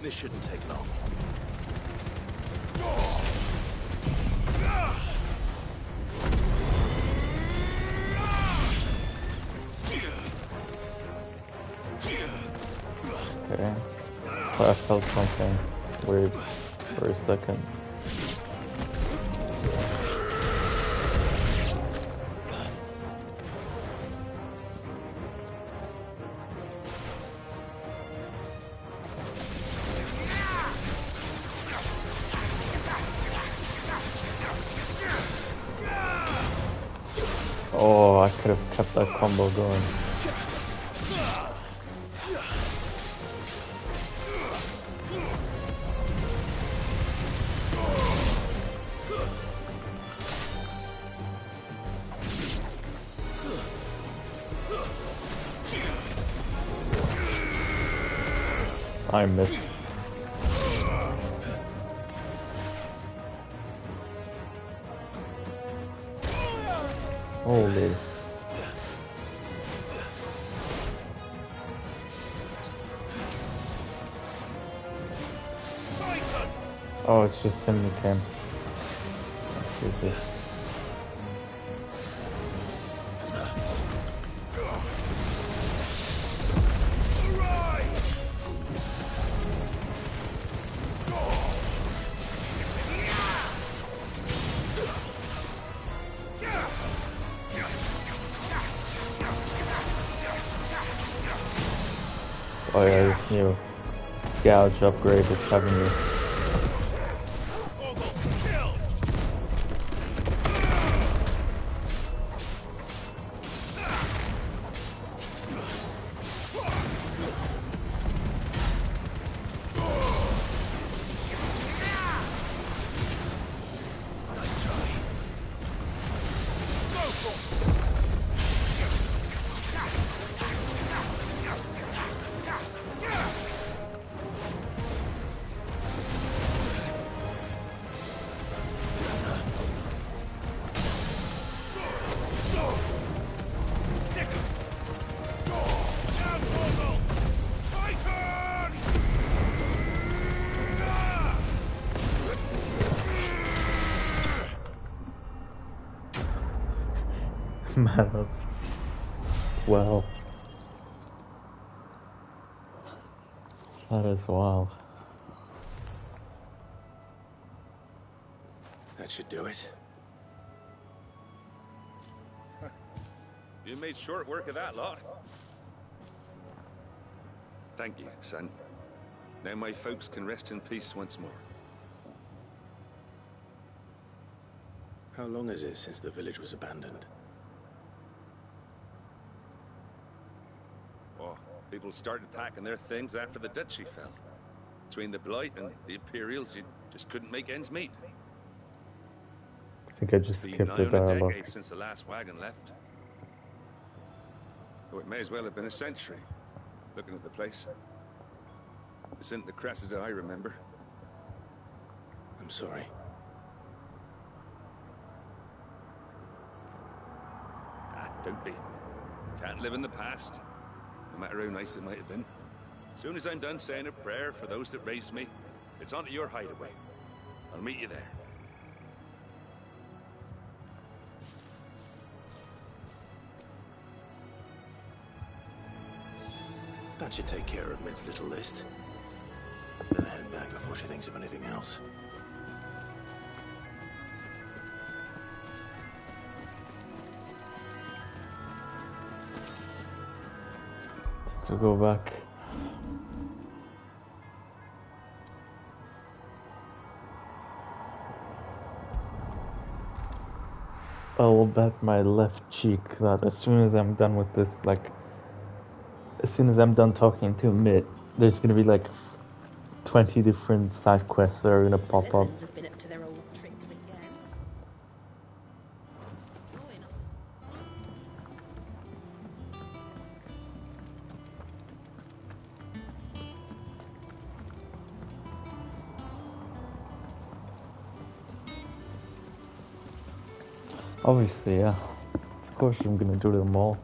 E: This shouldn't take long.
C: Okay. So I felt something weird for a second. Oh, I could have kept that combo going. I missed. Holy. Oh, it's just him who came. Oh yeah, this new gouge upgrade is having you. Man, that's... Wow. That is wild.
E: That should do it.
A: You made short work of that lot. Thank you, son. Now my folks can rest in peace once more.
E: How long is it since the village was abandoned?
A: Oh, people started packing their things after the duchy fell. Between the Blight and the Imperials, you just couldn't make ends meet.
C: I think I just
A: It's
C: skipped
A: been
C: the
A: nigh on a
C: dialogue.
A: decade since the last wagon left. Oh, it may as well have been a century, looking at the place. This isn't the Cressida I remember.
E: I'm sorry.
A: Ah, don't be. Can't live in the past, no matter how nice it might have been. As soon as I'm done saying a prayer for those that raised me, it's on to your hideaway. I'll meet you there.
E: That should take care of Mid's little list. Better head back before she thinks of anything else.
C: To go back. I'll bet my left cheek that as soon as I'm done with this, like, as soon as I'm done talking to Mitt, there's gonna be like 20 different side quests that are gonna pop up.
L: Littlins have been up to their old tricks again. Join us.
C: Obviously, yeah. Of course I'm gonna do them all.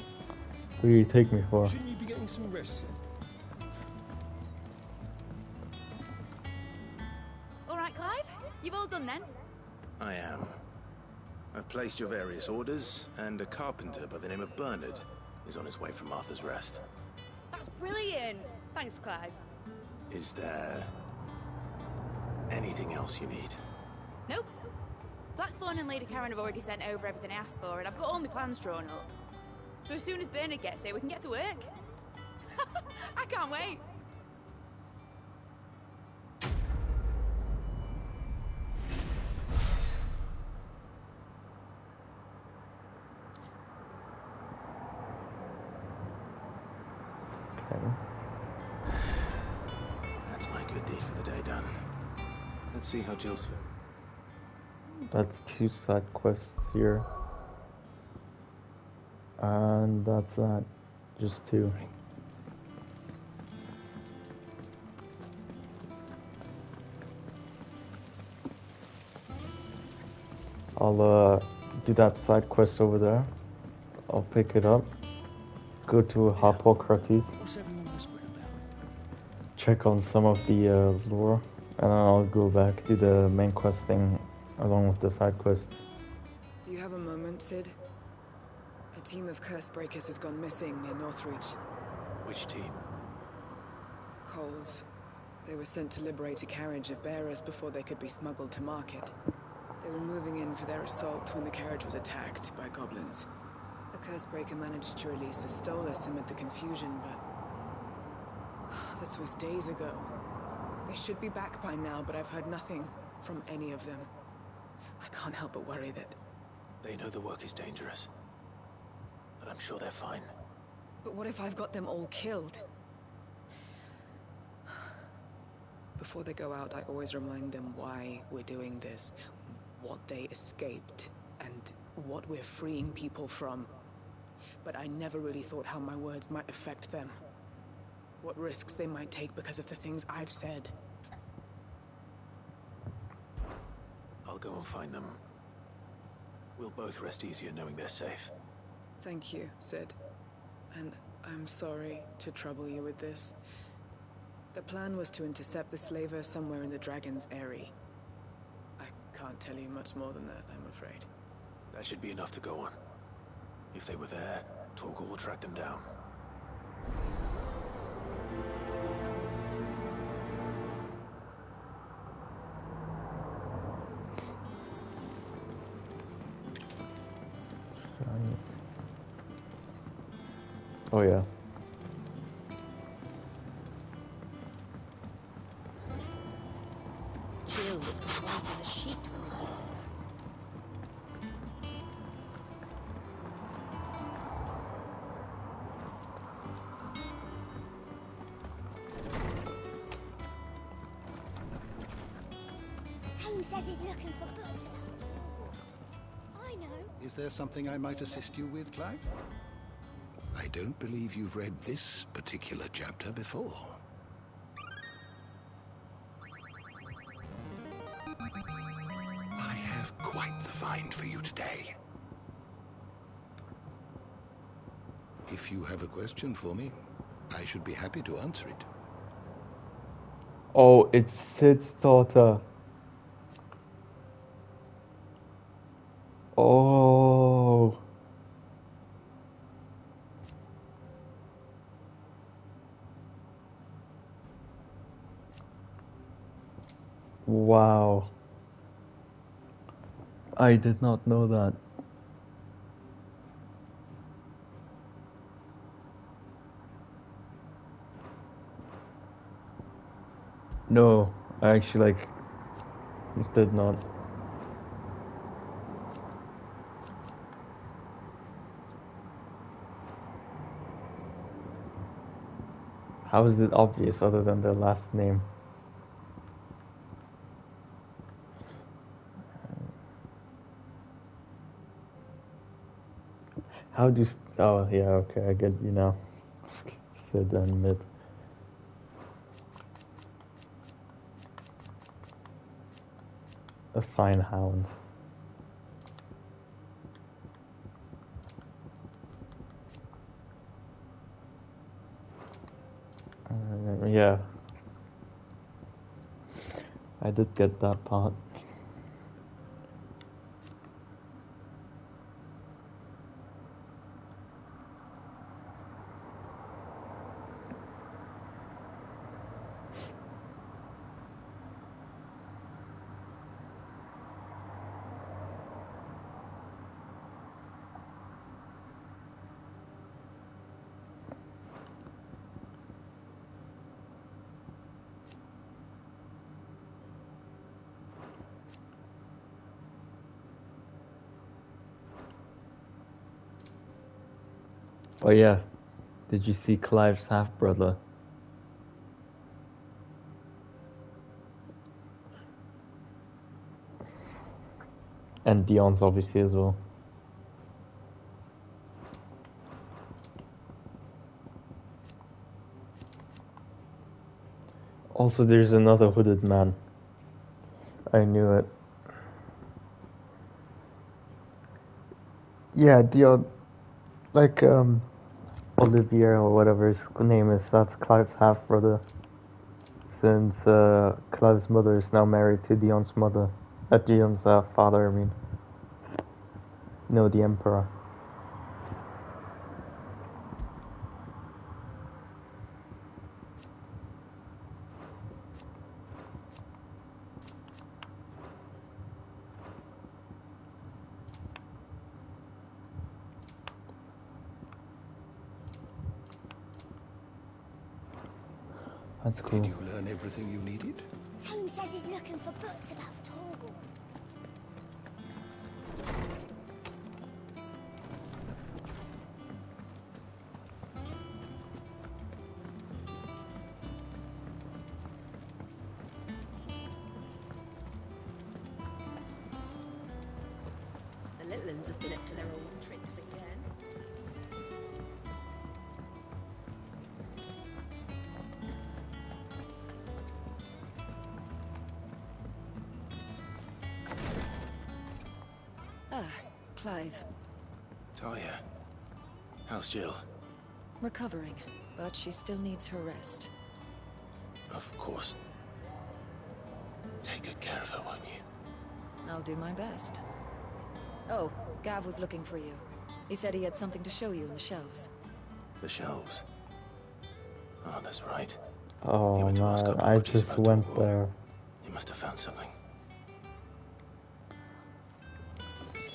C: What do you take me for?
D: Shouldn't you be getting some rest?
I: All right, Clive? You've all done then?
E: I am. I've placed your various orders, and a carpenter by the name of Bernard is on his way from Arthur's Rest.
I: That's brilliant. Thanks, Clive.
E: Is there anything else you need?
I: Nope. Blackthorn and Lady Karen have already sent over everything I asked for, and I've got all my plans drawn up. So as soon as Bernard gets here, we can get to work. I can't wait.
C: Okay.
E: That's my good deed for the day done. Let's see how Jill's feeling.
C: That's 2 side quests here. And that's that. Just 2. I'll do that side quest over there. I'll pick it up. Go to Hippocrates.
D: What's everyone whispering about?
C: Check on some of the lore. And then I'll go back to the main quest thing along with the side quest.
M: Do you have a moment, Sid? A team of Cursebreakers has gone missing near Northreach.
E: Which team?
M: Coles. They were sent to liberate a carriage of bearers before they could be smuggled to market. They were moving in for their assault when the carriage was attacked by goblins. A Cursebreaker managed to release a Stolus amid the confusion, but This was days ago. They should be back by now, but I've heard nothing from any of them. I can't help but worry that...
E: They know the work is dangerous. But I'm sure they're fine.
M: But what if I've got them all killed? Before they go out, I always remind them why we're doing this, what they escaped, and what we're freeing people from. But I never really thought how my words might affect them. What risks they might take because of the things I've said.
E: I'll go and find them. We'll both rest easier knowing they're safe.
M: Thank you, Sid. And I'm sorry to trouble you with this. The plan was to intercept the slaver somewhere in the Dragon's Eyrie. I can't tell you much more than that, I'm afraid.
E: That should be enough to go on. If they were there, Torgal will track them down.
C: Oh yeah.
L: Jill looked as white as a sheet when we brought her back.
N: Tame says he's looking for books about Torgal. I know.
D: Is there something I might assist you with, Clive? I don't believe you've read this particular chapter before. I have quite the find for you today. If you have a question for me, I should be happy to answer it.
C: Oh, it's Sid's daughter. Oh. Wow. I did not know that. No, I actually did not. How is it obvious other than their last name? How do you... Oh, yeah, okay, I get you now. Sid and Mid. A fine hound. Yeah. I did get that part. Oh yeah, did you see Clive's half-brother? And Dion's obviously as well. Also, there's another hooded man. I knew it. Yeah, Dion, like, Olivier or whatever his name is, that's Clive's half-brother. Since, Clive's mother is now married to Dion's mother. Dion's, father, I mean. No, the Emperor. That's cool.
D: Did you learn everything you needed?
N: Tome says he's looking for books about Torgal.
L: The little ones have been up to their old tricks again.
H: Ah, Clive.
E: Talia. How's Jill?
H: Recovering, but she still needs her rest.
E: Of course. Take good care of her, won't you?
H: I'll do my best. Oh, Gav was looking for you. He said he had something to show you in the shelves.
E: The shelves. Oh, that's right.
C: Oh man, I just went there.
E: He must have found something.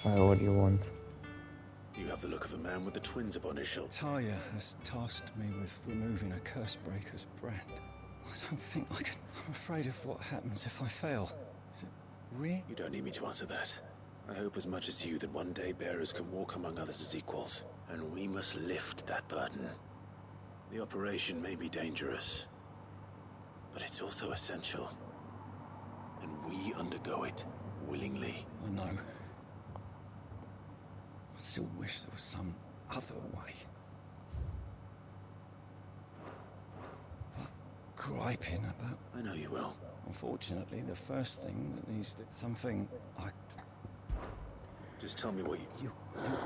C: What do you want?
E: You have the look of a man with the twins upon his shoulder.
O: Talia has tasked me with removing a Cursebreaker's brand. I don't think I can. I'm afraid of what happens if I fail. Is it real?
E: You don't need me to answer that. I hope as much as you that one day bearers can walk among others as equals. And we must lift that burden. The operation may be dangerous, but it's also essential. And we undergo it willingly.
O: I know. I still wish there was some other way. But griping about...
E: I know you will.
O: Unfortunately, the first thing that needs to... Something I...
E: Just tell me what you...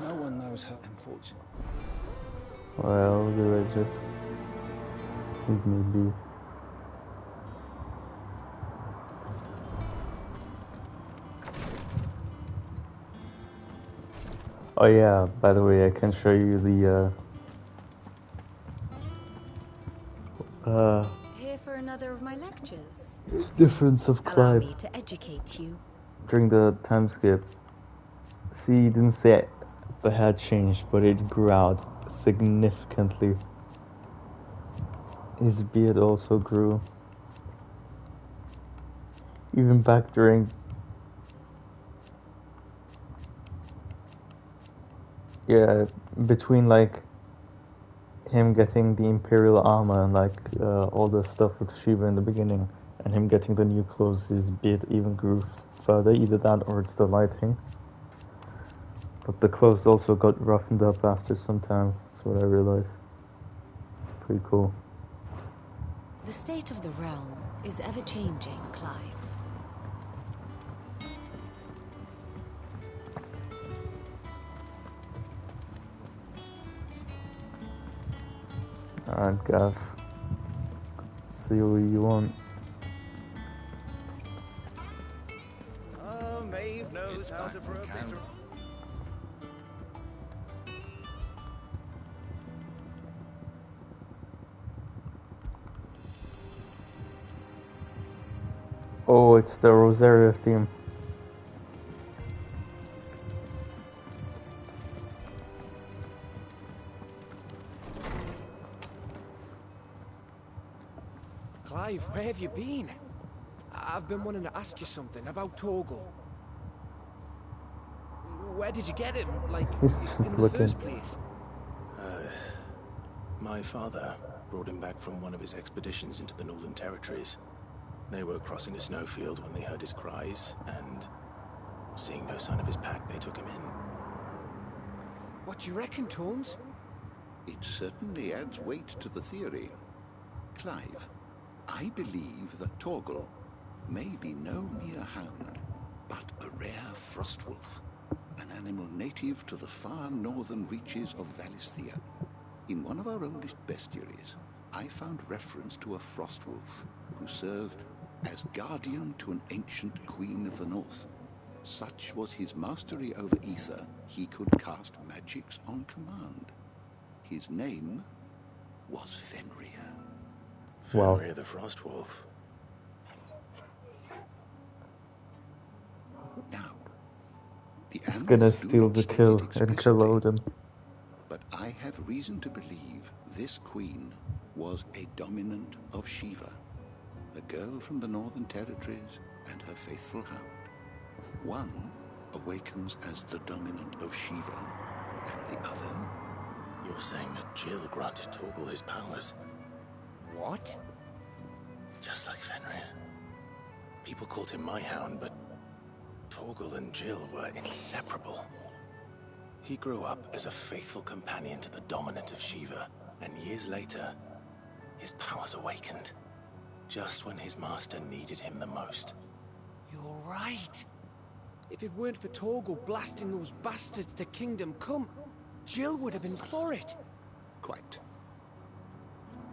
O: No one knows how... Unfortunately.
C: Well, do I just leave me be? Oh yeah, by the way, I can show you the
G: Here for another of my lectures.
C: difference of
G: Allow
C: Clive
G: me to educate you.
C: during the time skip. See, you didn't say the head changed, but it grew out significantly. His beard also grew. Even back during... Yeah, between like him getting the Imperial armor and like all the stuff with Shiva in the beginning and him getting the new clothes, his beard even grew further. Either that or it's the lighting. But the clothes also got roughened up after some time. That's what I realized. Pretty cool.
G: The state of the realm is ever-changing, Clive.
C: Alright, Gav. Let's see what you want.
J: Oh, Maeve knows how to throw a bitter.
C: Oh, it's the Rosaria theme.
F: Clive, where have you been? I've been wanting to ask you something about Torgal. Where did you get him? Like, in the first place?
E: My father brought him back from one of his expeditions into the Northern Territories. They were crossing a snowfield when they heard his cries, and seeing no sign of his pack, they took him in.
F: What do you reckon, Tomes?
D: It certainly adds weight to the theory. Clive, I believe that Torgal may be no mere hound, but a rare frostwolf, an animal native to the far northern reaches of Valisthea. In one of our oldest bestiaries, I found reference to a frostwolf who served as guardian to an ancient queen of the north. Such was his mastery over ether, he could cast magics on command. His name was Fenrir.
C: Wow.
E: Fenrir the Frostwolf.
D: Now,
C: He's gonna steal the kill and kill Odin.
D: But I have reason to believe this queen
P: was a dominant of Shiva, a girl from the Northern Territories and her faithful hound. One awakens as the dominant of Shiva, and the other...
E: You're saying that Jill granted Torgal his powers?
F: What?
E: Just like Fenrir. People called him my hound, but Torgal and Jill were inseparable. He grew up as a faithful companion to the dominant of Shiva, and years later, his powers awakened. Just when his master needed him the most.
F: You're right. If it weren't for Torgal blasting those bastards to Kingdom Come, Jill would have been for it.
P: Quite.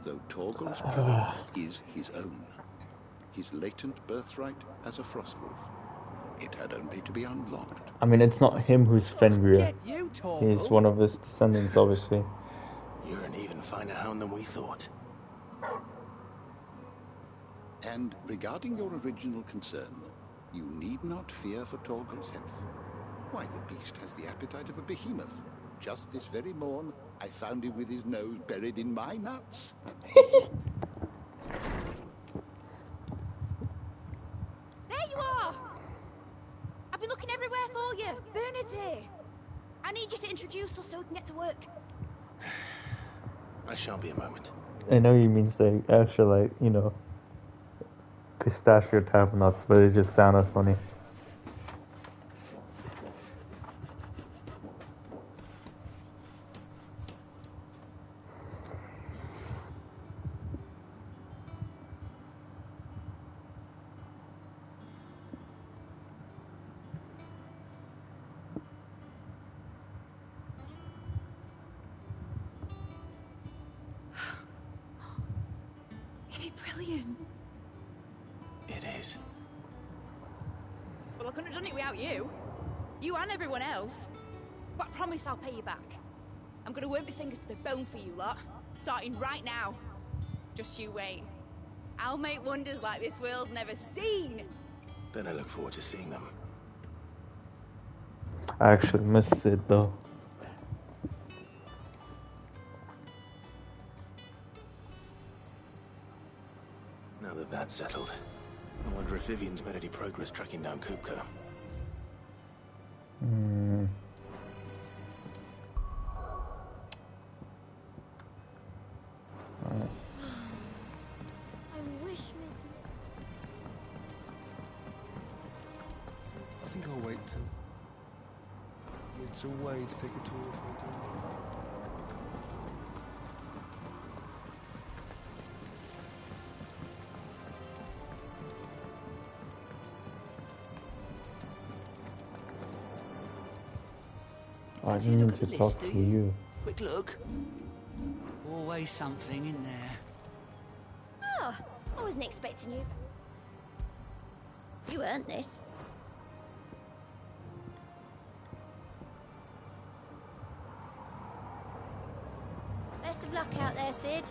P: Though Torgal's power is his own, his latent birthright as a Frostwolf, it had only to be unlocked.
C: I mean, it's not him who's Fenrir.
F: You,
C: He's one of his descendants, obviously.
E: You're an even finer hound than we thought.
P: And regarding your original concern, you need not fear for Torgal's health. Why, the beast has the appetite of a behemoth. Just this very morn, I found him with his nose buried in my nuts.
I: There you are! I've been looking everywhere for you. Bernard's here. I need you to introduce us so we can get to work.
E: I shan't be a moment.
C: I know he means the actual, like, you know, pistachio type nuts, but it just sounded funny.
I: Brilliant.
E: It is.
I: Well, I couldn't have done it without you. You and everyone else. But I promise I'll pay you back. I'm gonna work my fingers to the bone for you lot. Starting right now. Just you wait. I'll make wonders like this world's never seen.
E: Then I look forward to seeing them.
C: I actually missed it, though.
E: Now that that's settled, I wonder if Vivian's made any progress tracking down Kupka.
N: I wish, Miss...
O: I think I'll wait till... It's away to take a tour if I do.
C: I need to talk to you.
Q: Quick look. Always something in there.
N: Oh, I wasn't expecting you. You earned this. Best of luck out there, Sid.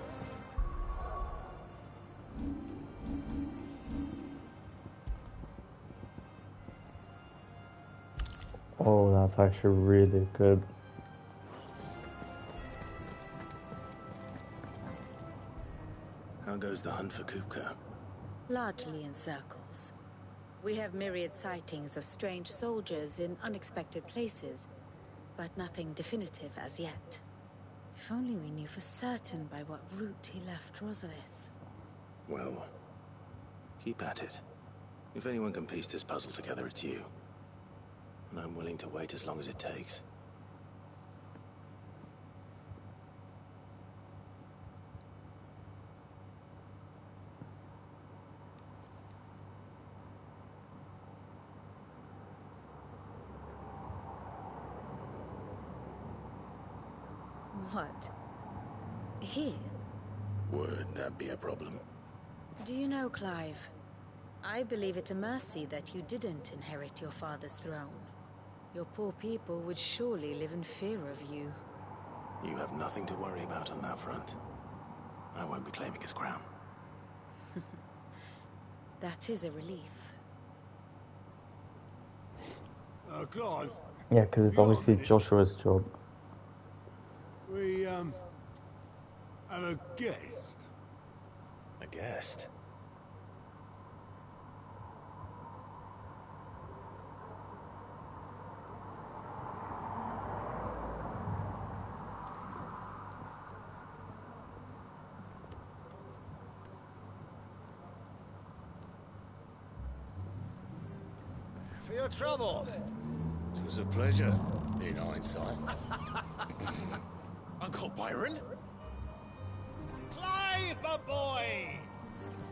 C: Oh, that's actually really good.
E: How goes the hunt for Kupka?
R: Largely in circles. We have myriad sightings of strange soldiers in unexpected places, but nothing definitive as yet. If only we knew for certain by what route he left Rosalith.
E: Well, keep at it. If anyone can piece this puzzle together, it's you. And I'm willing to wait as long as it takes.
R: What? Here?
E: Would that be a problem?
R: Do you know, Clive? I believe it a mercy that you didn't inherit your father's throne. Your poor people would surely live in fear of you.
E: You have nothing to worry about on that front. I won't be claiming his crown.
R: That is a relief.
D: Clive?
C: Yeah, because it's obviously Joshua's job.
D: We, have a guest.
E: A guest?
J: For your trouble.
E: It was a pleasure, in hindsight.
J: Uncle Byron? Clive, my boy!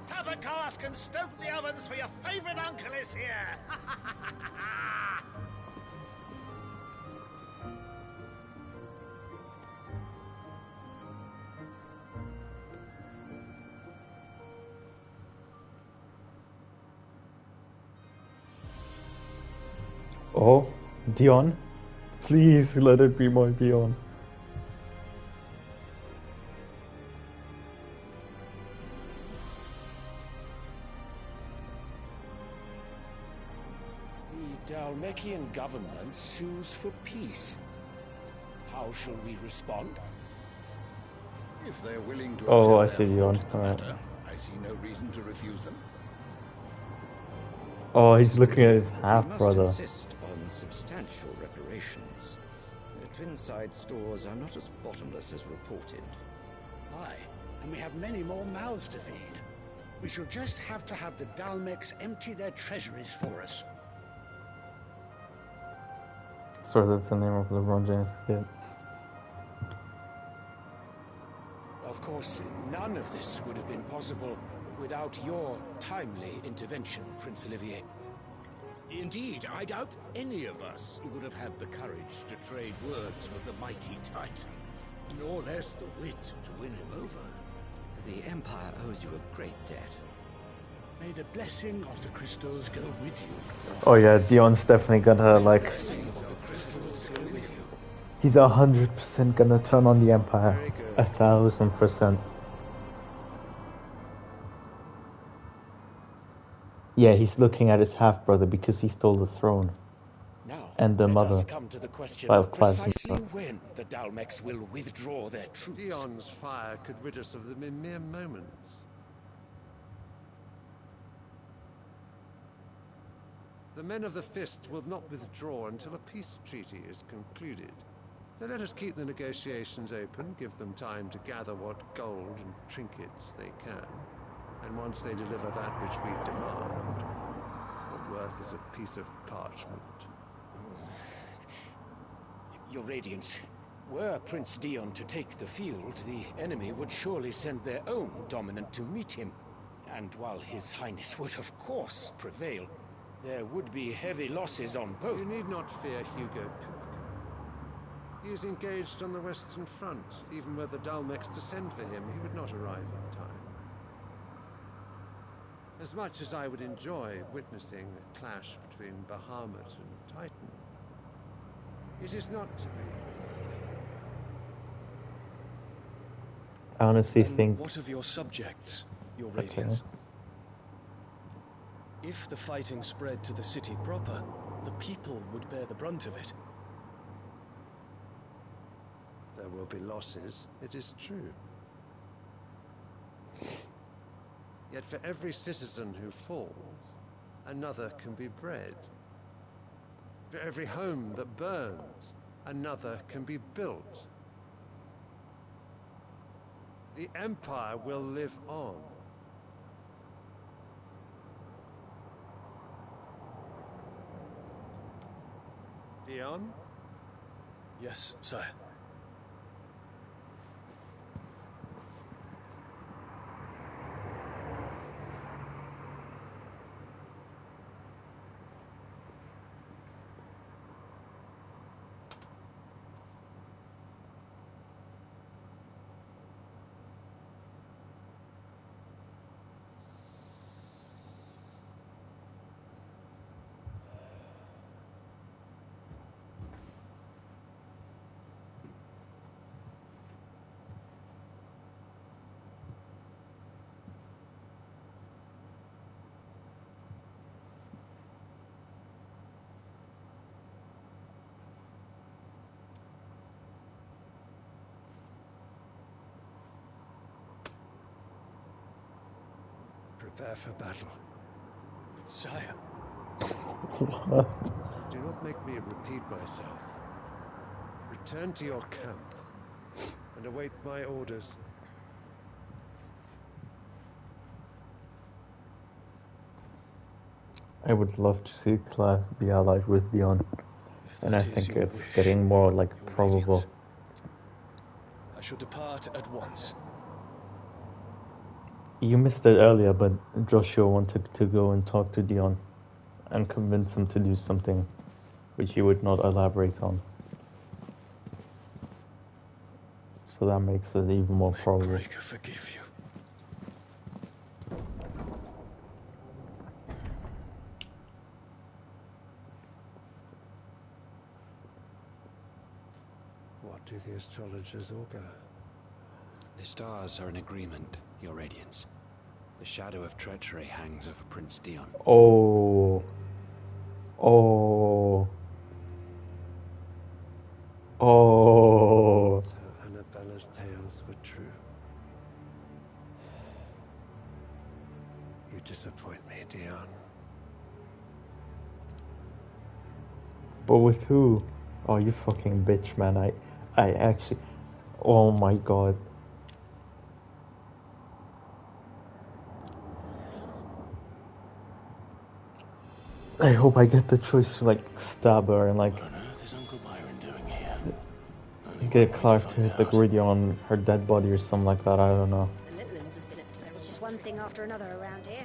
J: Tap a cask and stoke the ovens for your favourite uncle is here!
C: Oh, Dion. Please let it be more Dion.
F: The Dalmekian government sues for peace. How shall we respond?
P: If they're willing to
C: Oh, I
P: accept
C: see
P: their
C: Dion.
P: fault in the
C: Alright.
P: matter, I see no reason to refuse them.
C: Oh, he's looking at his
O: We
C: half-brother.
O: must insist on substantial reparations. The Twinside stores are not as bottomless as reported.
S: Aye, and we have many more mouths to feed. We shall just have to have the Dalmecs empty their treasuries for us.
C: Sorry, that's the name of LeBron James' kid.
F: Of course, none of this would have been possible without your timely intervention, Prince Olivier.
T: Indeed, I doubt any of us would have had the courage to trade words with the mighty Titan, nor less the wit to win him over.
O: The Empire owes you a great debt.
S: May the blessing of the crystals go with you.
C: Oh yeah, Dion's definitely gonna like. He's 100% gonna turn on the Empire. 1000%. Yeah, he's looking at his half-brother because he stole the throne.
F: Now,
C: And the
F: let
C: mother.
F: us come to the question
C: Well,
F: of
C: Clive's
F: precisely
C: mother.
F: when the Dalmecs will withdraw their troops.
J: Dion's fire could rid us of them in mere moments. The men of the Fist will not withdraw until a peace treaty is concluded. So let us keep the negotiations open, give them time to gather what gold and trinkets they can. And once they deliver that which we demand, what worth is a piece of parchment?
F: Your Radiance, were Prince Dion to take the field, the enemy would surely send their own dominant to meet him. And while His Highness would of course prevail, there would be heavy losses on both.
J: You need not fear Hugo Kupka. He is engaged on the Western Front. Even were the Dalmecs to send for him, he would not arrive in time. As much as I would enjoy witnessing a clash between Bahamut and Titan, it is not to be.
C: I honestly
U: And
C: think.
U: what of your subjects, your
C: Okay.
U: Radiance? If the fighting spread to the city proper, the people would bear the brunt of it.
J: There will be losses, it is true. Yet for every citizen who falls, another can be bred. For every home that burns, another can be built. The Empire will live on. Dion?
U: Yes, sire.
B: Prepare for battle.
U: But sire...
C: What?
B: Do not make me repeat myself. Return to your camp and await my orders.
C: I would love to see Clive be allied with Dion. And I think it's getting more like probable.
U: I shall depart at once.
C: You missed it earlier, but Joshua wanted to go and talk to Dion and convince him to do something which he would not elaborate on. So that makes it even more probable.
U: May Breaker forgive you.
B: What do the astrologers augur?
V: The stars are in agreement, Your Radiance. The shadow of treachery hangs over Prince Dion.
C: Oh. Oh. Oh.
B: So Annabella's tales were true. You disappoint me, Dion.
C: But with who? Oh, you fucking bitch, man. I actually... Oh my god. I hope I get the choice to, like, stab her and, like...
E: What on earth is Uncle Byron doing here?
C: Get Clark to hit the griddy on her dead body or something like that, I don't know.
N: The Littlands have been up to there. It's just one thing after another around here.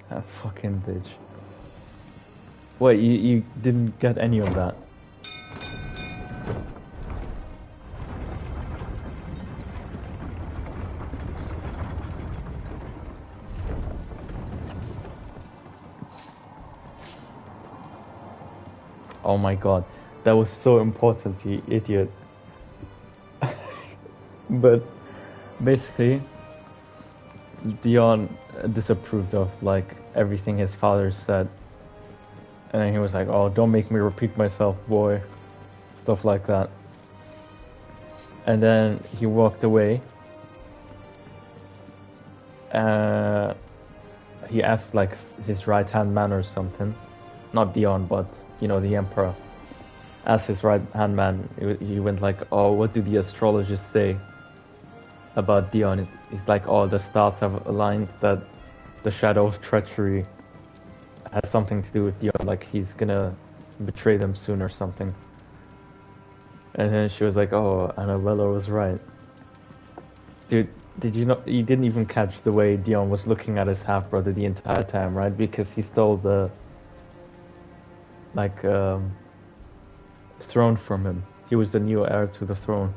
C: That fucking bitch. Wait, you didn't get any of that? Oh my god, that was so important, you idiot. But basically, Dion disapproved of like everything his father said. And then he was like, oh, don't make me repeat myself, boy. Stuff like that. And then he walked away. He asked like his right-hand man or something. Not Dion, but, you know, the Emperor. Asked his right-hand man. He went like, oh, what do the astrologers say about Dion? He's like, oh, the stars have aligned that the shadow of treachery has something to do with Dion, like he's gonna betray them soon or something. And then she was like, oh, Annabella was right. Dude, did you know, you didn't even catch the way Dion was looking at his half-brother the entire time, right? Because he stole the, like, throne from him. He was the new heir to the throne.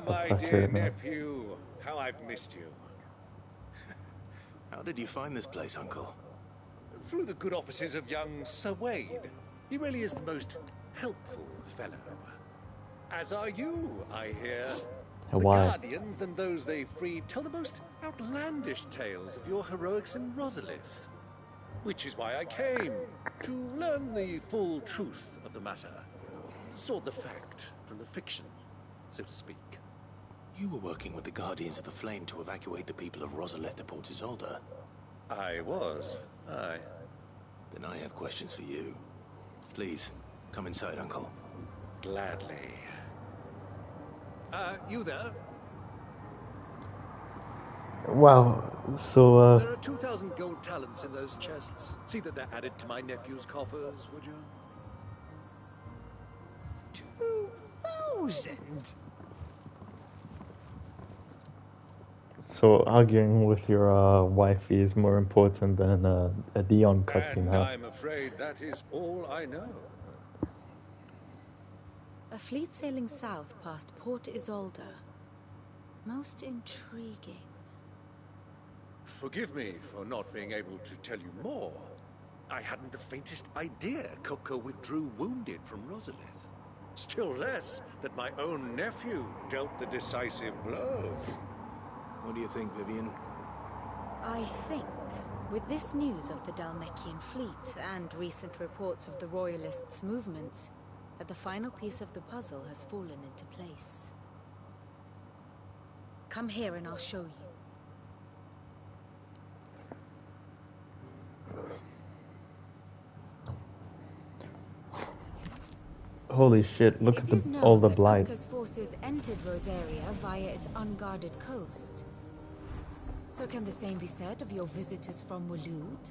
T: My dear nephew, how I've missed you.
E: How did you find this place, Uncle?
T: Through the good offices of young Sir Wade. He really is the most helpful fellow. As are you, I hear. The Guardians and those they freed tell the most outlandish tales of your heroics in Rosalith. Which is why I came, to learn the full truth of the matter. Sort the fact from the fiction, so to speak.
E: You were working with the Guardians of the Flame to evacuate the people of Rosalith to Port Isolde.
T: I was, aye.
E: Then I have questions for you. Please, come inside, Uncle.
T: Gladly. You there?
C: Wow, so,
T: There are 2,000 gold talents in those chests. See that they're added to my nephew's coffers, would you?
S: 2,000?
C: So arguing with your wife is more important than a Dion cutscene, huh?
T: I'm afraid that is all I know.
R: A fleet sailing south past Port Isolde. Most intriguing.
T: Forgive me for not being able to tell you more. I hadn't the faintest idea Kopko withdrew wounded from Rosalith. Still less that my own nephew dealt the decisive blow.
E: What do you think, Vivian?
R: I think With this news of the Dalmekian fleet and recent reports of the Royalists' movements, that the final piece of the puzzle has fallen into place. Come here and I'll show you.
C: Holy shit, look at all the blight.
R: Kupka's forces entered Rosaria via its unguarded coast. So can the same be said of your visitors from Waloed?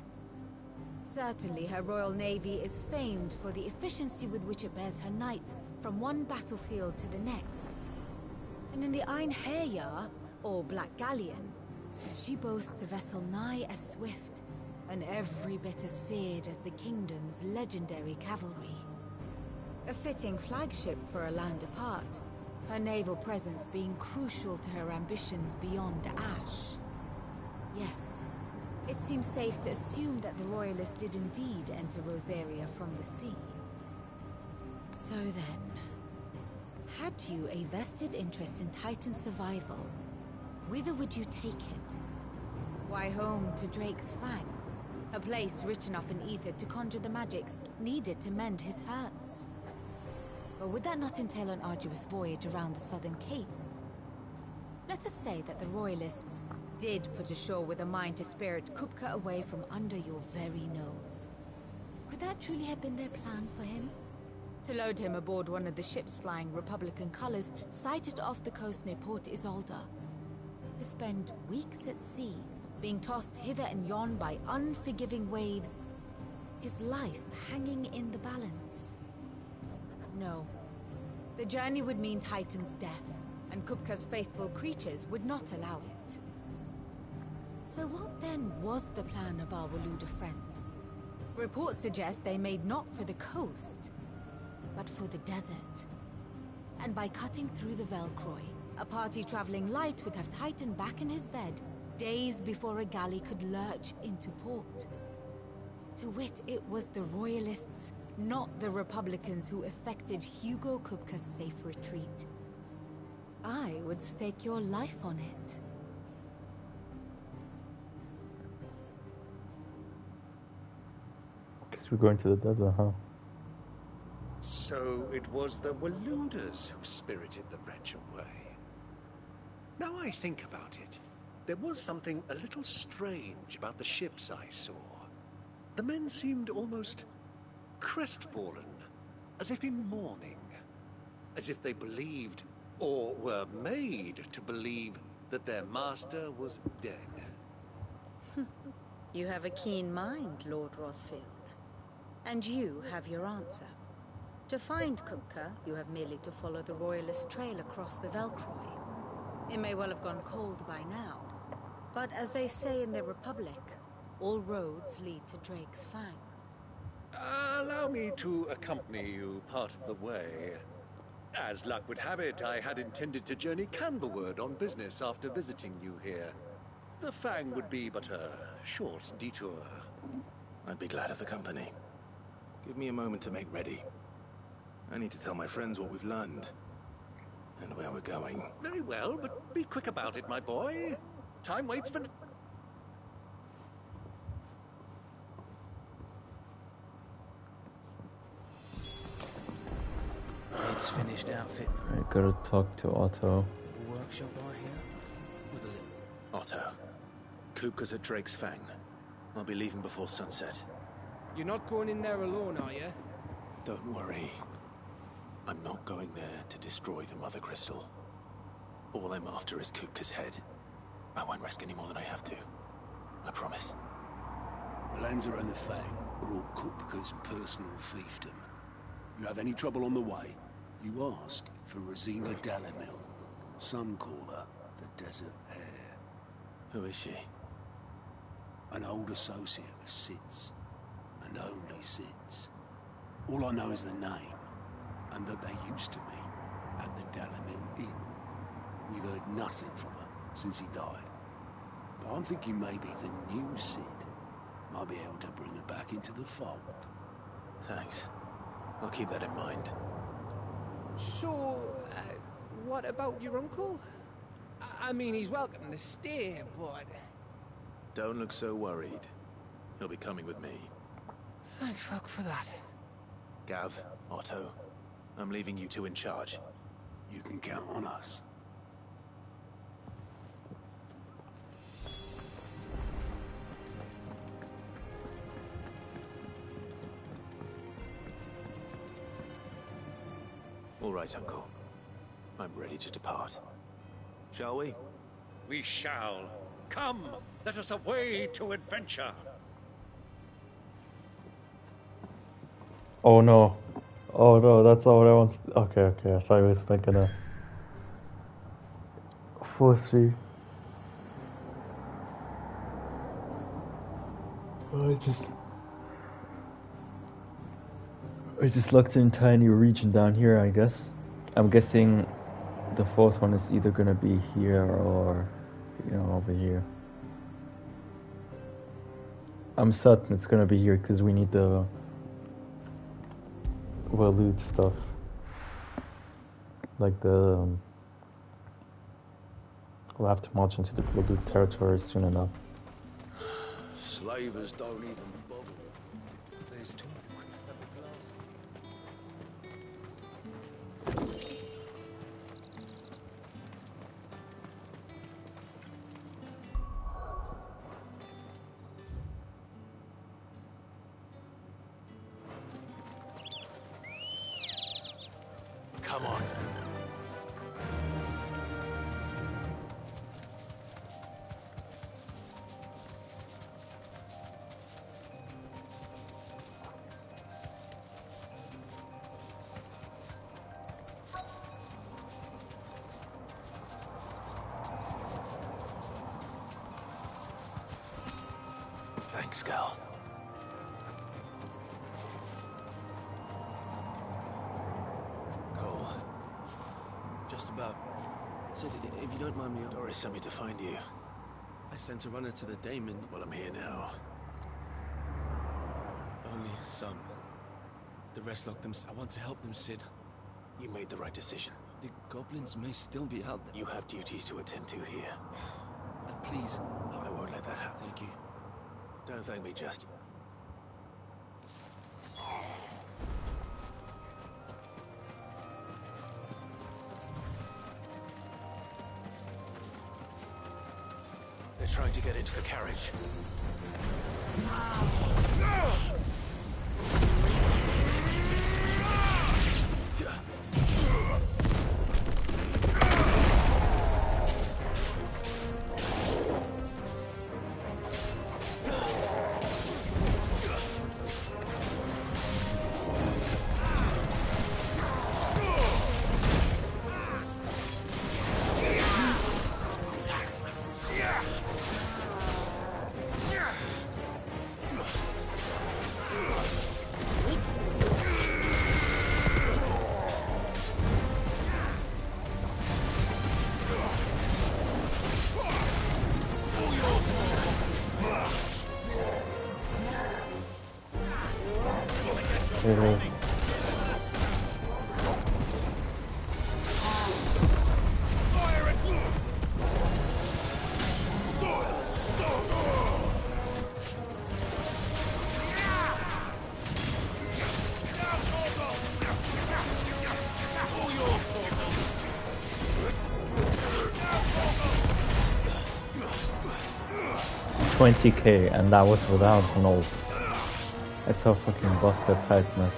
R: Certainly her Royal Navy is famed for the efficiency with which it bears her knights from one battlefield to the next. And in the Einherjar, or Black Galleon, she boasts a vessel nigh as swift, and every bit as feared as the kingdom's legendary cavalry. A fitting flagship for a land apart, her naval presence being crucial to her ambitions beyond Ash. Yes, it seems safe to assume that the Royalists did indeed enter Rosaria from the sea. So then, had you a vested interest in Titan's survival, whither would you take him? Why, home to Drake's Fang, a place rich enough in ether to conjure the magics needed to mend his hurts. Or would that not entail an arduous voyage around the southern cape? Let us say that the Royalists did put ashore with a mind to spirit Kupka away from under your very nose. Could that truly have been their plan for him? To load him aboard one of the ships flying Republican colors sighted off the coast near Port Isolde. To spend weeks at sea, being tossed hither and yon by unforgiving waves, his life hanging in the balance. No. The journey would mean Titan's death, and Kupka's faithful creatures would not allow it. So what then was the plan of our Waluda friends? Reports suggest they made not for the coast, but for the desert. And by cutting through the Velcroy, a party traveling light would have Titan back in his bed days before a galley could lurch into port. To wit, it was the Royalists, not the Republicans, who effected Hugo Kupka's safe retreat. I would stake your life on it.
C: Guess we're going to the desert, huh?
T: So it was the Waluders who spirited the wretch away. Now I think about it, there was something a little strange about the ships I saw. The men seemed almost crestfallen, as if in mourning, as if they believed, or were made to believe, that their master was dead.
R: You have a keen mind, Lord Rosfield. And you have your answer. To find Kupka, you have merely to follow the Royalist trail across the Velcroy. It may well have gone cold by now, but as they say in the Republic, all roads lead to Drake's Fang.
T: Allow me to accompany you part of the way. As luck would have it, I had intended to journey Candlewood on business after visiting you here. The Fang would be but a short detour.
A: I'd be glad of the company. Give me a moment to make ready. I need to tell my friends what we've learned. And where we're going.
T: Very well, but be quick about it, my boy. Time waits for...
K: It's finished outfit.
C: I gotta talk to Otto.
K: Workshop I hear? With a little...
A: Otto. Kupka's at Drake's Fang. I'll be leaving before sunset.
W: You're not going in there alone, are you?
A: Don't worry. I'm not going there to destroy the Mother Crystal. All I'm after is Kupka's head. I won't risk any more than I have to. I promise.
S: The Lancer and the Fang are all Kupka's personal fiefdom. You have any trouble on the way, you ask for Rosina Dalimil. Some call her the Desert Hare.
A: Who is she?
S: An old associate of Sid's. And only Sid's. All I know is the name, and that they used to meet at the Dalimil Inn. We've heard nothing from her since he died. But I'm thinking maybe the new Sid might be able to bring her back into the fold.
A: Thanks. I'll keep that in mind.
W: So, what about your uncle? I mean, he's welcome to stay, but...
A: Don't look so worried. He'll be coming with me.
W: Thank fuck for that.
A: Gav, Otto, I'm leaving you two in charge.
S: You can count on us.
A: All right, Uncle. I'm ready to depart. Shall we?
T: We shall. Come, let us away to adventure.
C: Oh no. Oh no, that's not what I wanted. Okay, okay, I thought I was thinking of force-free. I just looked into a new region down here, I guess. I'm guessing the fourth one is either gonna be here or, you know, over here. I'm certain it's gonna be here because we need the loot stuff. Like the we'll have to march into the loot territory soon enough.
S: Slavers don't even bother with them. There's talk.
A: Come on. Thanks, Gal. Cole.
H: Just about. Sid, if you don't mind me,
A: Doris sent me to find you.
H: I sent a runner to the Daemon.
A: Well, I'm here now.
H: Only some. The rest locked them. I want to help them, Sid.
A: You made the right decision.
H: The goblins may still be out there.
A: You have duties to attend to here.
H: And please...
A: I won't let that happen.
H: Thank you.
A: Don't thank me, just... They're trying to get into the carriage.
C: $20k, and that was without an ult. That's how fucking busted tightness.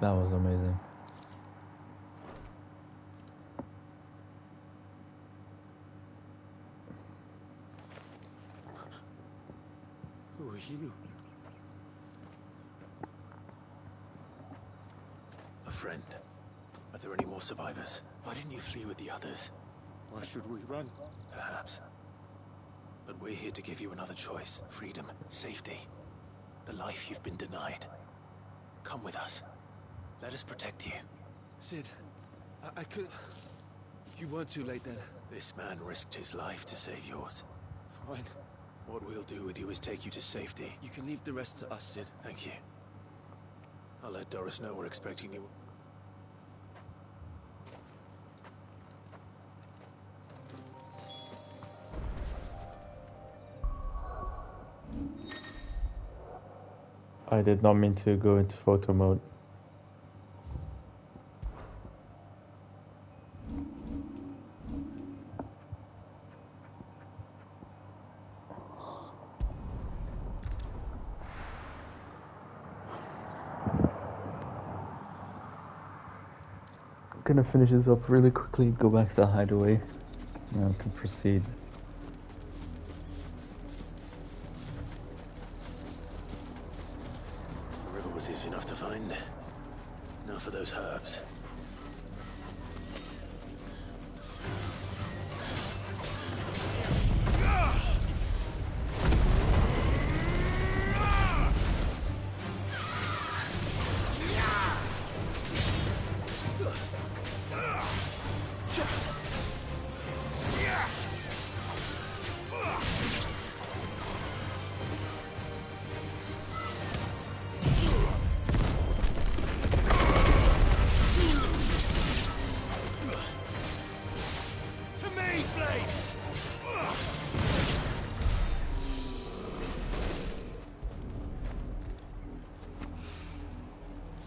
C: That was amazing.
H: Who are you?
A: A friend. A Are there any more survivors? Why didn't you flee with the others?
J: Why should we run?
A: Perhaps. But we're here to give you another choice. Freedom, safety. The life you've been denied. Come with us. Let us protect you.
H: Sid, I could... You weren't too late then.
A: This man risked his life to save yours.
H: Fine.
A: What we'll do with you is take you to safety.
H: You can leave the rest to us, Sid.
A: Thank you. I'll let Doris know we're expecting you.
C: I did not mean to go into photo mode. I'm gonna finish this up really quickly, go back to the hideaway, and I can proceed.
A: The river was easy enough to find. Now for those herbs.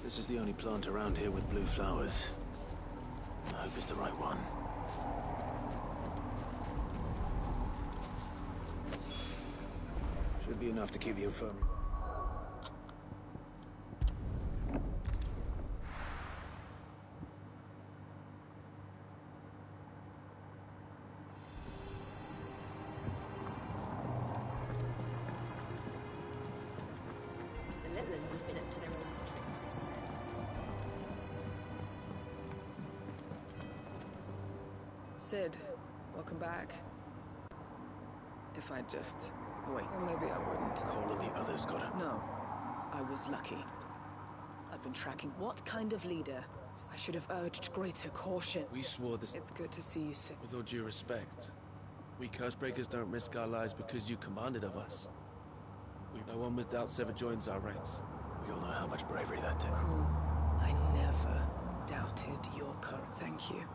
A: This is the only plant around here with blue flowers. I hope it's the right one. Should be enough to keep the infirmary.
G: The Litlands have been up to their own tricks.
L: Sid, welcome back. If I'd just... Wait, or maybe I wouldn't.
A: Cole and the others got it.
L: No, I was lucky. I've been tracking what kind of leader. I should have urged greater caution.
H: We swore this...
L: It's good to see you, Sid.
H: With all due respect, we Cursebreakers don't risk our lives because you commanded of us. No one with doubt ever joins our ranks.
A: We all know how much bravery that took.
L: Cool. I never doubted your courage. Thank you.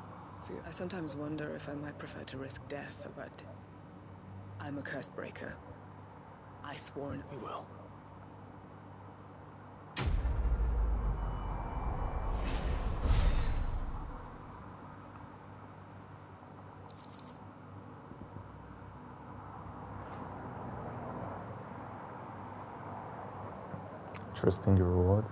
L: I sometimes wonder if I might prefer to risk death, but I'm a Cursebreaker. I swore an...
A: We will.
C: Trusting your reward.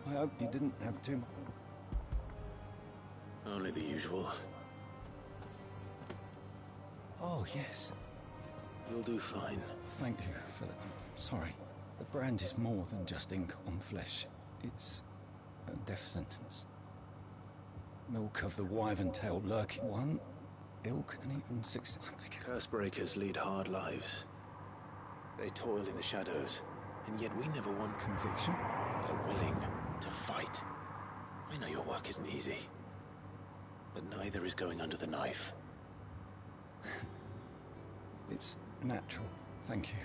O: I hope you didn't have too much.
A: Only the usual.
O: Oh, yes.
A: You'll do fine.
O: Thank you for that. I'm sorry. The brand is more than just ink on flesh. It's a death sentence. Milk of the wyvern-tailed lurking one. Ilk and even six...
A: Cursebreakers lead hard lives. They toil in the shadows, and yet we never want
O: conviction.
A: They're willing to fight. I know your work isn't easy, but neither is going under the knife.
O: It's natural. Thank you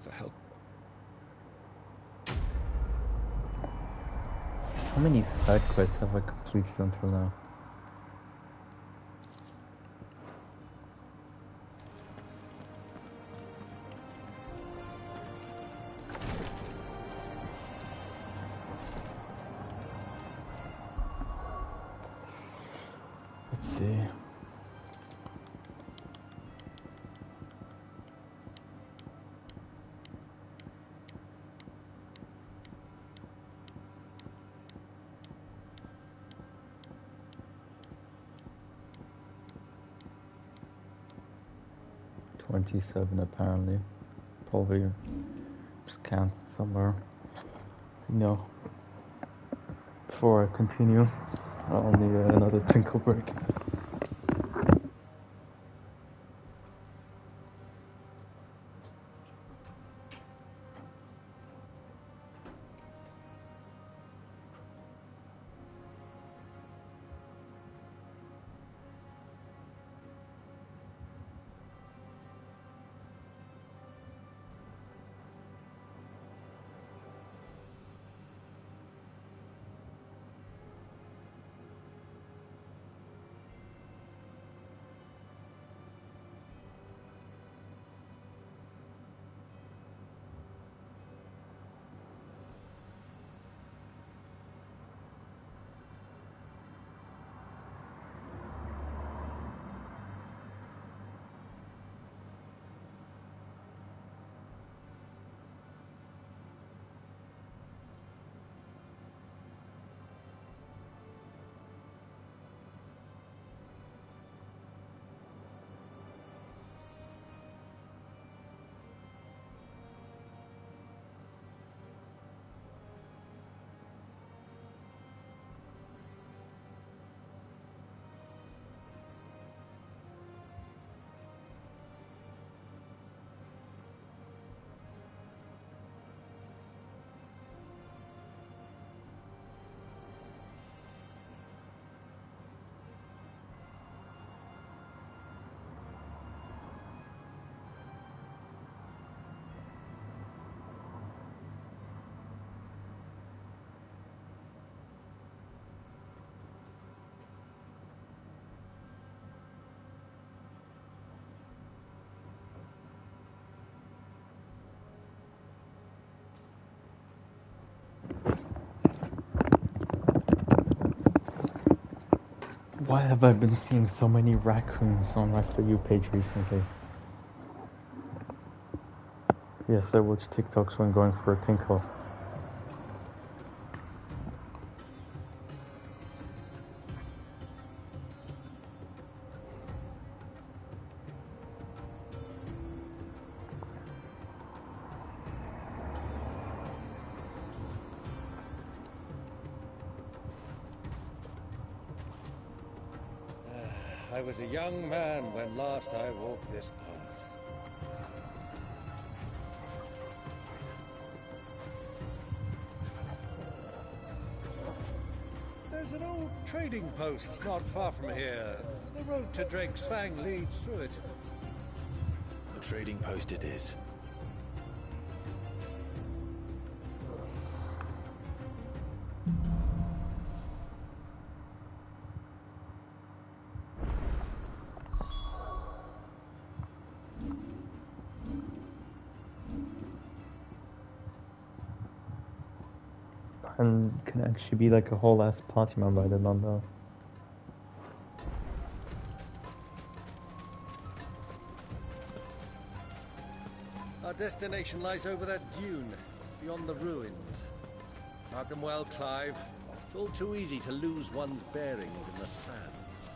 O: for help.
C: How many side quests have I completed until now? Let's see. 27 apparently. Probably scanned somewhere. No. Before I continue, I'll need another tinkle break. Why have I been seeing so many raccoons on my For You page recently? Yes, I watch TikToks when going for a tinkle.
T: I was a young man when last I walked this path. There's an old trading post not far from here. The road to Drake's Fang leads through it.
E: A trading post it is.
C: And can actually be like a whole ass party member, I did not know.
T: Our destination lies over that dune, beyond the ruins. Mark them well, Clive. It's all too easy to lose one's bearings in the sands.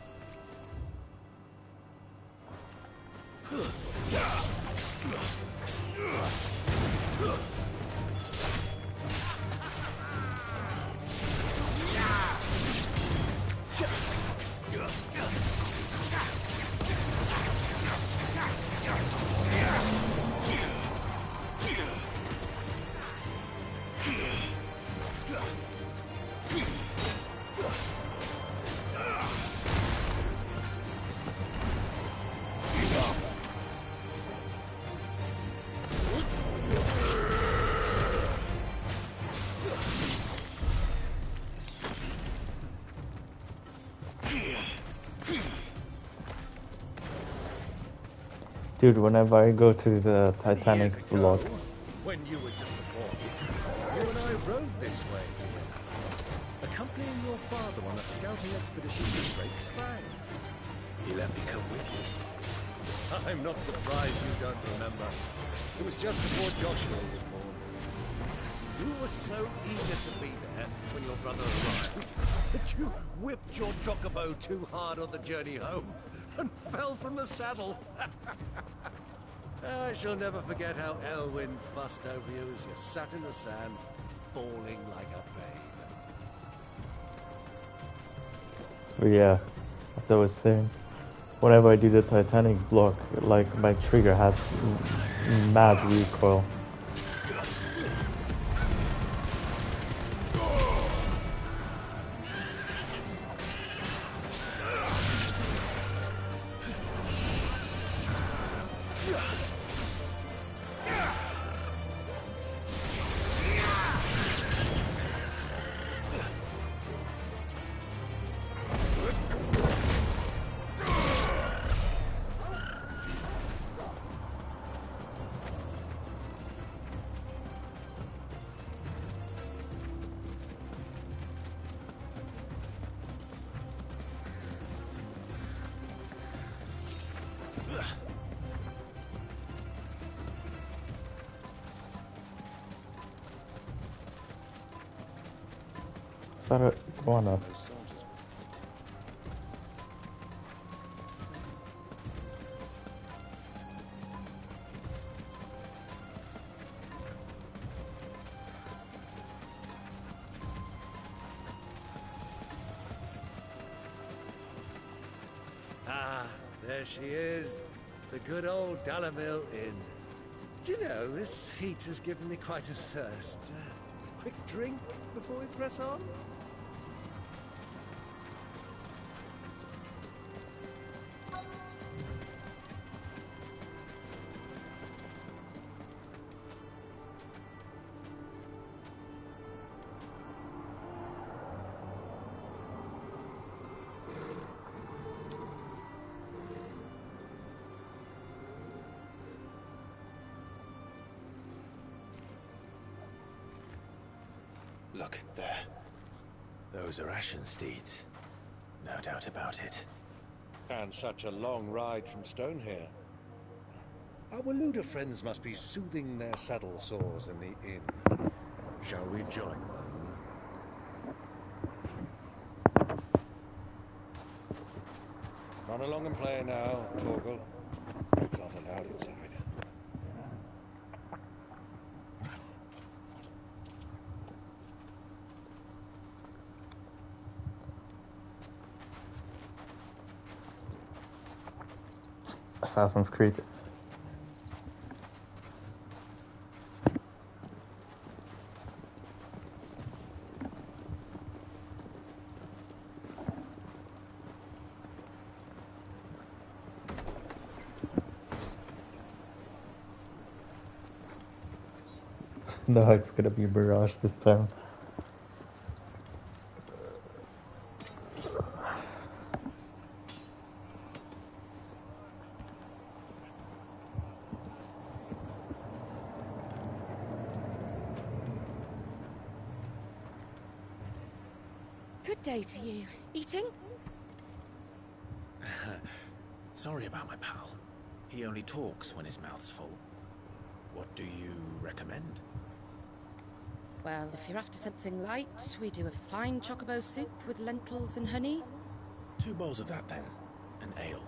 C: Dude, whenever I go to the Titanic vlog,
T: When you were just a boy, you and I rode this way together, accompanying your father on a scouting expedition to Drake's Fang.
E: He let me come with you.
T: I'm not surprised you don't remember. It was just before Joshua was born. You were so eager to be there when your brother arrived that you whipped your chocobo too hard on the journey home and fell from the saddle. I shall never forget how Elwyn fussed over you as you sat in the sand, bawling like a babe.
C: But yeah, as I was saying, whenever I do the Titanic block, like my trigger has mad recoil. Sarah, go on up.
T: Ah, there she is. The good old Dalamil Inn. Do you know, this heat has given me quite a thirst. Quick drink before we press on?
A: Look, there. Those are Ashen steeds. No doubt about it.
T: And such a long ride from Stonehere. Our Waluda friends must be soothing their saddle sores in the inn. Shall we join them? Run along and play now, Torgal. It's not allowed inside.
C: Assassin's Creed. No, it's gonna be a Mirage this time.
G: Good day to you. Eating?
A: Sorry about my pal. He only talks when his mouth's full. What do you recommend?
G: Well, if you're after something light, we do a fine chocobo soup with lentils and honey.
A: 2 bowls of that then. An ale.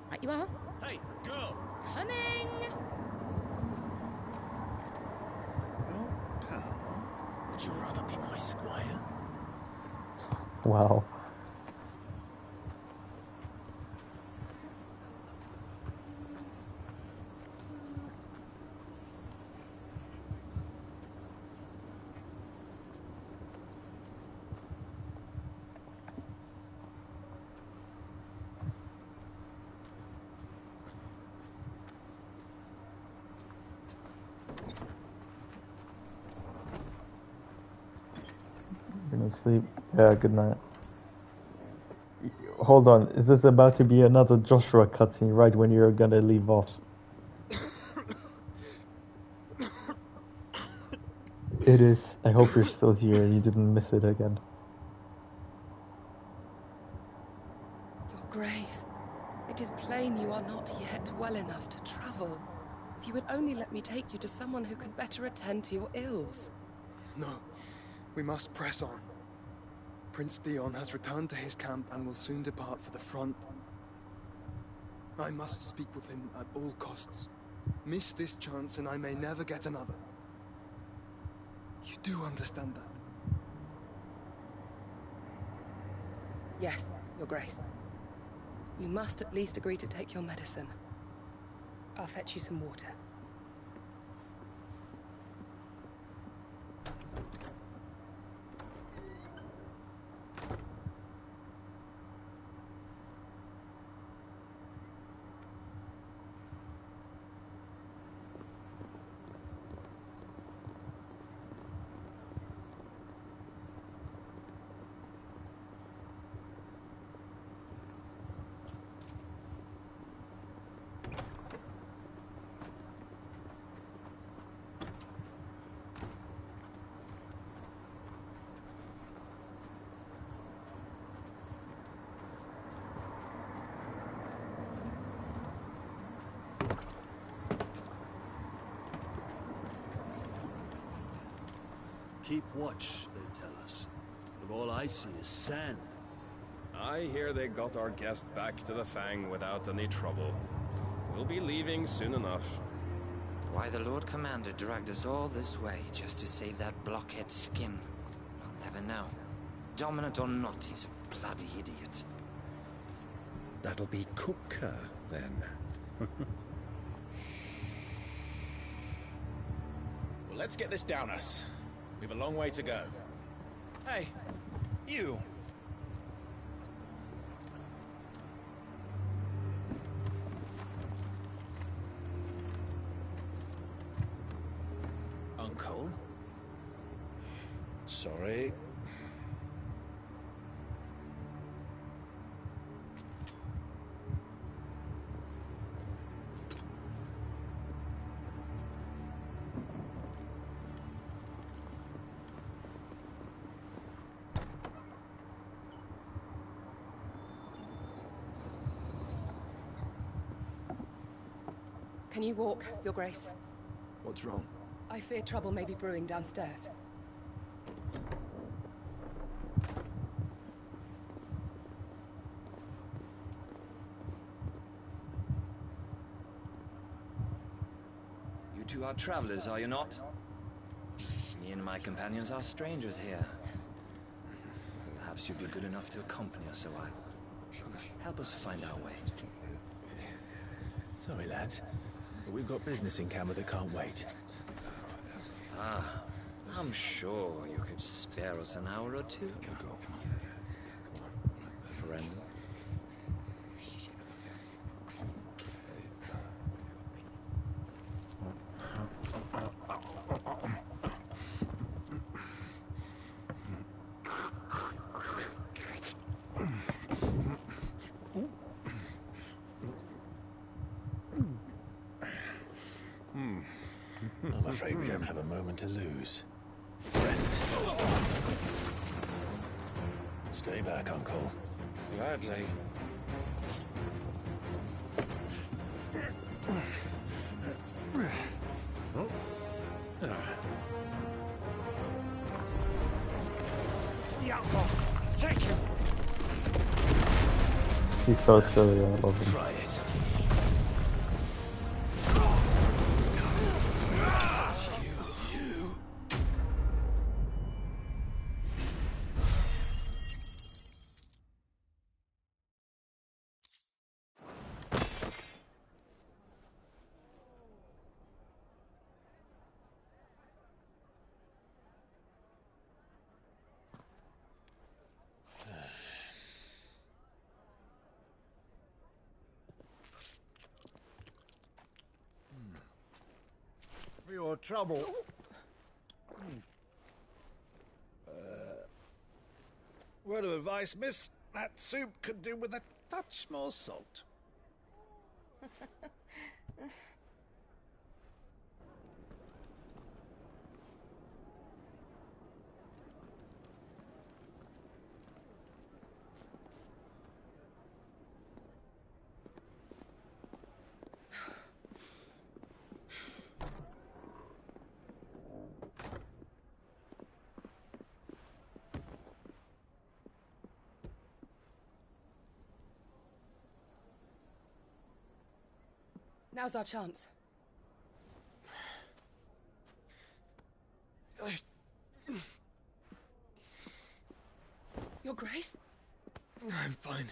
G: Right you are.
A: Hey, girl!
G: Coming!
A: Your pal? Would you rather be my squire?
C: Wow. Gonna sleep. Yeah, good night. Hold on, is this about to be another Joshua cutscene right when you're gonna leave off? It is. I hope you're still here and you didn't miss it again.
I: Your Grace, it is plain you are not yet well enough to travel. If you would only let me take you to someone who can better attend to your ills.
M: No, we must press on. Prince Dion has returned to his camp and will soon depart for the front. I must speak with him at all costs. Miss this chance and I may never get another. You do understand that?
I: Yes, Your Grace. You must at least agree to take your medicine. I'll fetch you some water.
D: Keep watch, they tell us. But all I see is sand.
P: I hear they got our guest back to the Fang without any trouble. We'll be leaving soon enough.
Q: Why the Lord Commander dragged us all this way just to save that blockhead skin, I'll never know. Dominant or not, he's a bloody idiot.
S: That'll be Cooker, then.
F: Well, let's get this down us. We've a long way to go.
K: Hey, you.
F: Uncle?
T: Sorry.
I: Can you walk, Your Grace?
M: What's wrong?
I: I fear trouble may be brewing downstairs.
Q: You two are travelers, are you not? Me and my companions are strangers here. Perhaps you'd be good enough to accompany us a while. Help us find our way.
F: Sorry, lads. But we've got business in camera that can't wait.
Q: Ah, I'm sure you could spare us an hour or two. Friend.
F: I'm afraid we don't have a moment to lose. Friend. Stay back, Uncle.
T: Gladly.
K: The outlaw. Take him.
C: He's so silly, I love him.
F: Try it.
T: For your trouble. Word of advice, miss. That soup could do with a touch more salt.
I: Now's our chance. Your Grace?
M: I'm fine.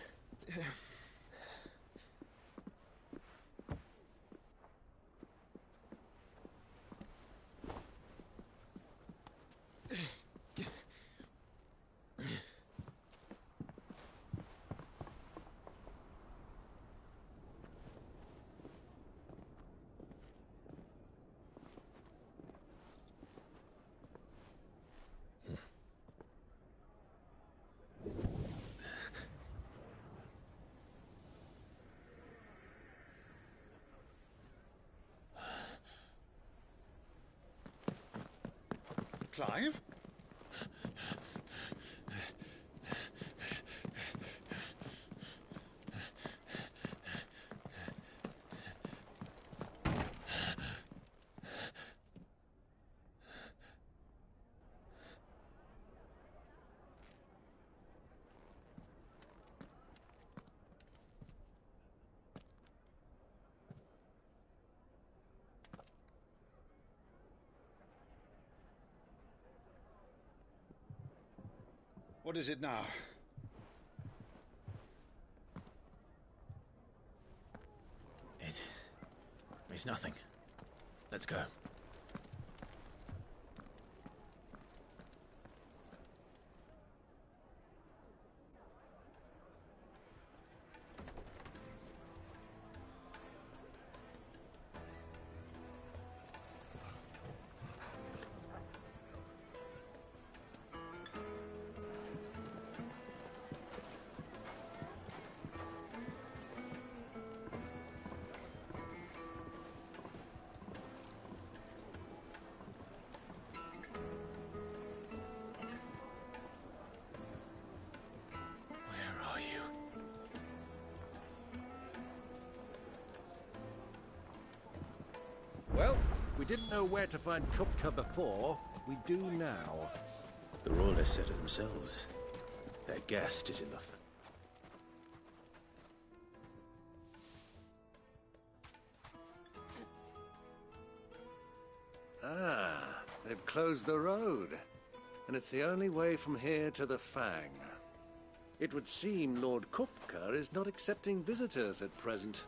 T: Clive? What is it now?
A: It's nothing. Let's go.
T: Well, we didn't know where to find Kupka before. We do now.
A: The Royalists said it themselves. Their guest is in the...
T: Ah, they've closed the road. And it's the only way from here to the Fang. It would seem Lord Kupka is not accepting visitors at present.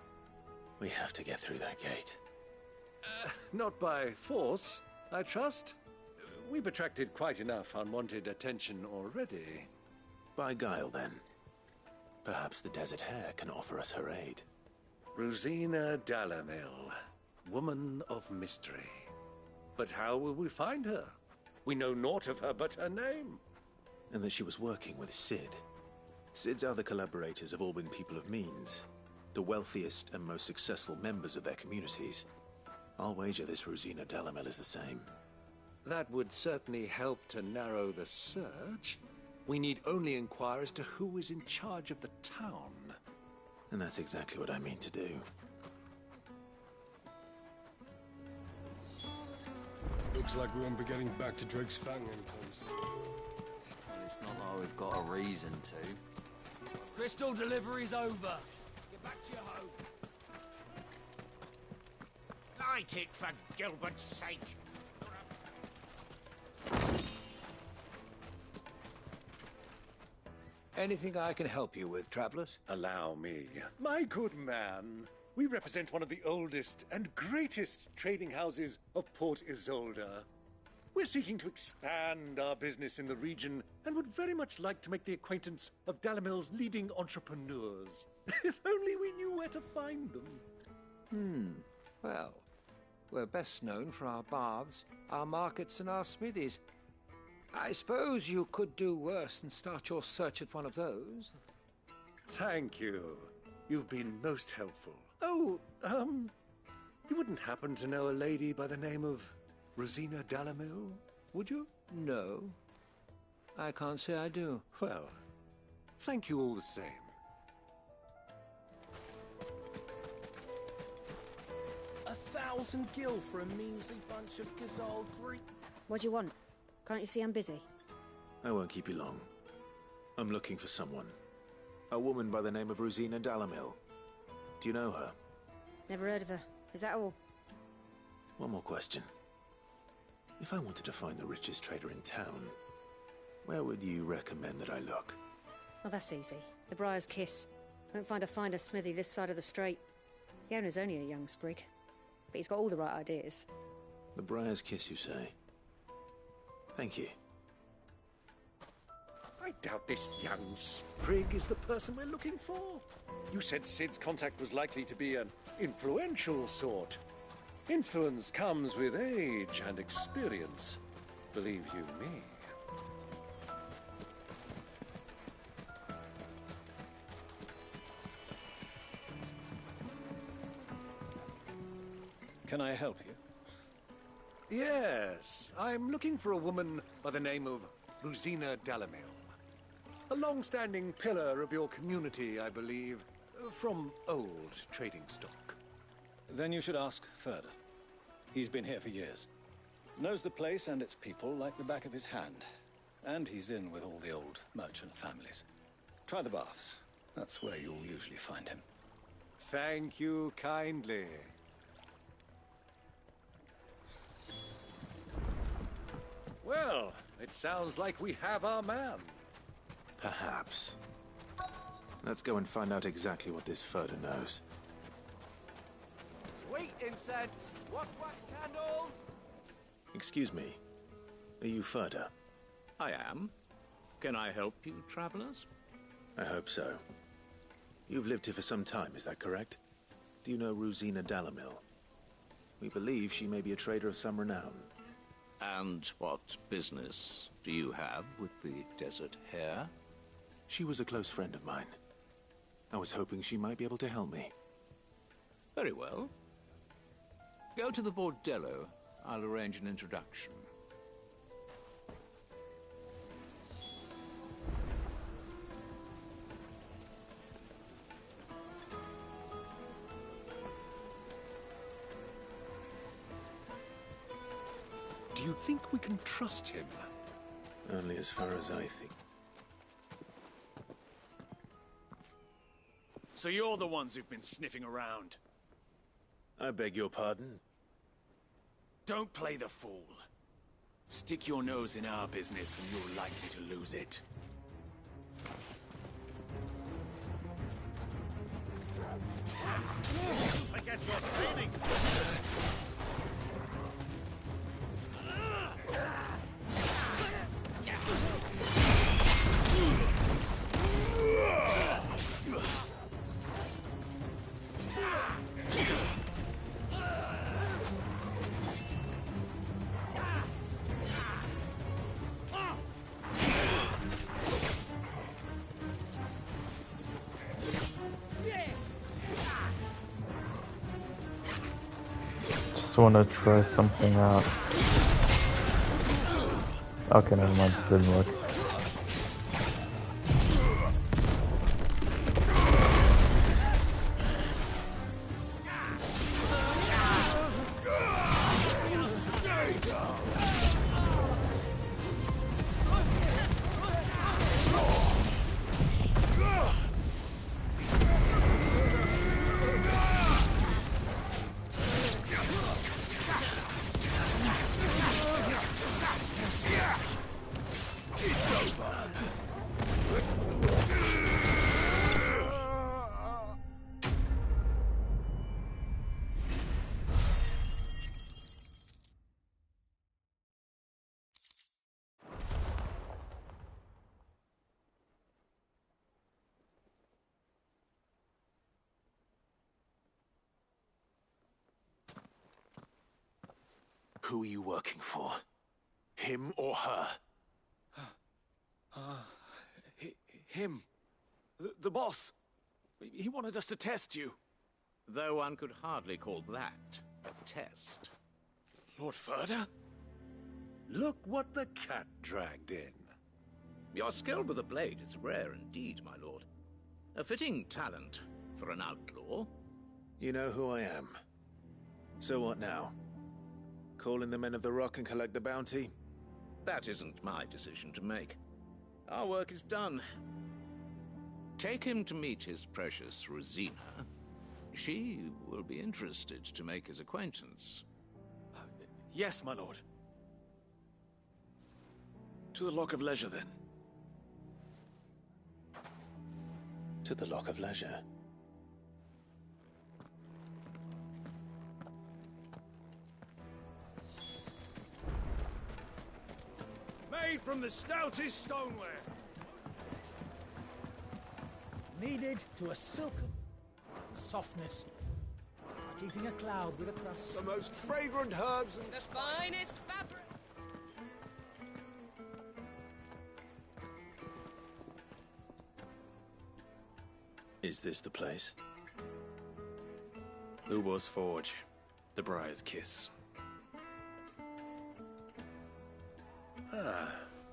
A: We have to get through that gate.
T: Not by force, I trust. We've attracted quite enough unwanted attention already.
A: By guile, then. Perhaps the Desert Hare can offer us her aid.
T: Rosina Dalamil, woman of mystery. But how will we find her? We know naught of her but her name.
A: And that she was working with Sid. Sid's other collaborators have all been people of means. The wealthiest and most successful members of their communities. I'll wager this Rosina Dalamil is the same.
T: That would certainly help to narrow the search. We need only inquire as to who is in charge of the town.
A: And that's exactly what I mean to do.
B: Looks like we won't be getting back to Drake's Fang anytime soon.
Q: Well, it's not like we've got a reason to.
K: Crystal delivery's over. Get back to your home.
J: Light it for Gilbert's sake.
T: Anything I can help you with, travelers? Allow me. My good man, we represent one of the oldest and greatest trading houses of Port Isolde. We're seeking to expand our business in the region and would very much like to make the acquaintance of Dalamil's leading entrepreneurs. If only we knew where to find them.
U: Well, we're best known for our baths, our markets, and our smithies. I suppose you could do worse than start your search at one of those.
T: Thank you. You've been most helpful. Oh, you wouldn't happen to know a lady by the name of Rosina Dalamil, would you?
U: No. I can't say I do.
T: Well, thank you all the same.
K: 1,000 gil for a measly bunch of Gazal Greek.
V: What do you want? Can't you see I'm busy?
A: I won't keep you long. I'm looking for someone. A woman by the name of Rosina Dalamil. Do you know her?
V: Never heard of her. Is that all?
A: One more question. If I wanted to find the richest trader in town, where would you recommend that I look?
V: Oh, that's easy. The Briar's Kiss. Don't find a finer smithy this side of the strait. The owner's only a young sprig, but he's got all the right ideas.
A: The Briar's Kiss, you say? Thank you.
T: I doubt this young sprig is the person we're looking for. You said Sid's contact was likely to be an influential sort. Influence comes with age and experience, believe you me.
O: Can I help you?
T: Yes, I'm looking for a woman by the name of Rosina Dalamil. A long-standing pillar of your community, I believe, from old trading stock.
O: Then you should ask Furder. He's been here for years. Knows the place and its people like the back of his hand. And he's in with all the old merchant families. Try the baths. That's where you'll usually find him.
T: Thank you kindly. Well, it sounds like we have our man.
A: Perhaps. Let's go and find out exactly what this Furder knows.
K: Sweet incense! Wax candles!
A: Excuse me. Are you Furder?
N: I am. Can I help you, travelers?
A: I hope so. You've lived here for some time, is that correct? Do you know Rosina Dalamil? We believe she may be a trader of some renown.
N: And what business do you have with the Desert Hare?
A: She was a close friend of mine. I was hoping she might be able to help me.
N: Very well. Go to the Bordello. I'll arrange an introduction.
T: Do you think we can trust him?
A: Only as far as I think.
R: So you're the ones who've been sniffing around?
A: I beg your pardon?
R: Don't play the fool. Stick your nose in our business and you're likely to lose it.
K: Forget your training!
C: Just want to try something out. Okay, never mind, it didn't work.
A: Who are you working for? Him or her?
R: Him. The boss. He wanted us to test you.
N: Though one could hardly call that a test.
R: Lord Furder?
T: Look what the cat dragged in.
N: Your skill with the blade is rare indeed, my lord. A fitting talent for an outlaw.
A: You know who I am. So what now? Call in the Men of the Rock and collect the bounty?
N: That isn't my decision to make. Our work is done. Take him to meet his precious Rosina. She will be interested to make his acquaintance.
R: Yes, my lord. To the Lock of Leisure, then.
A: To the Lock of Leisure.
R: Made from the stoutest stoneware.
K: Kneaded to a silken softness. Like eating a cloud with a crust.
J: The most fragrant herbs and
I: The finest fabric.
A: Is this the place?
R: Lubor's Forge. The Briar's Kiss.
T: Ah,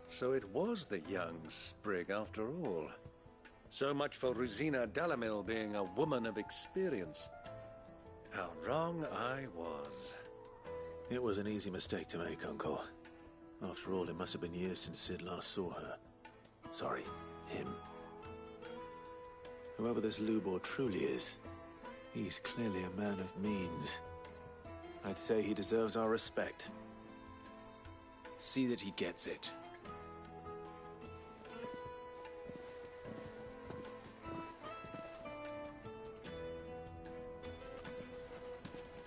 T: so it was the young sprig after all. So much for Rosina Dalamil being a woman of experience. How wrong I was.
A: It was an easy mistake to make, Uncle. After all, it must have been years since Sid last saw her. Sorry, him. Whoever this Lubor truly is, he's clearly a man of means. I'd say he deserves our respect.
R: See that he gets it.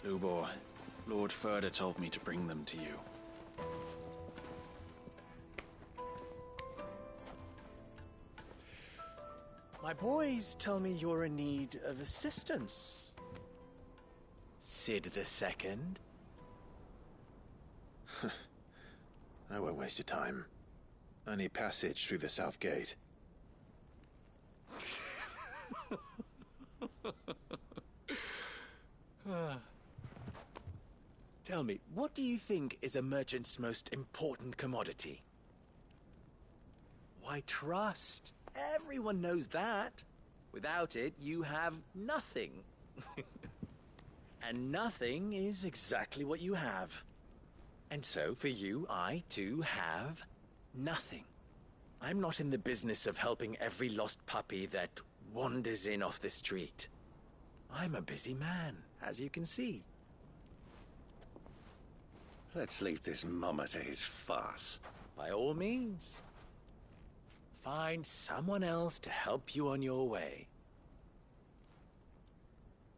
R: Lubor, Lord Furder told me to bring them to you.
K: My boys tell me you're in need of assistance. Sid the Second.
A: I won't waste your time. I need passage through the south gate.
K: Tell me, what do you think is a merchant's most important commodity? Why, trust. Everyone knows that. Without it, you have nothing. And nothing is exactly what you have. And so, for you, I, too, have nothing. I'm not in the business of helping every lost puppy that wanders in off the street. I'm a busy man, as you can see.
T: Let's leave this mummer to his farce.
K: By all means. Find someone else to help you on your way.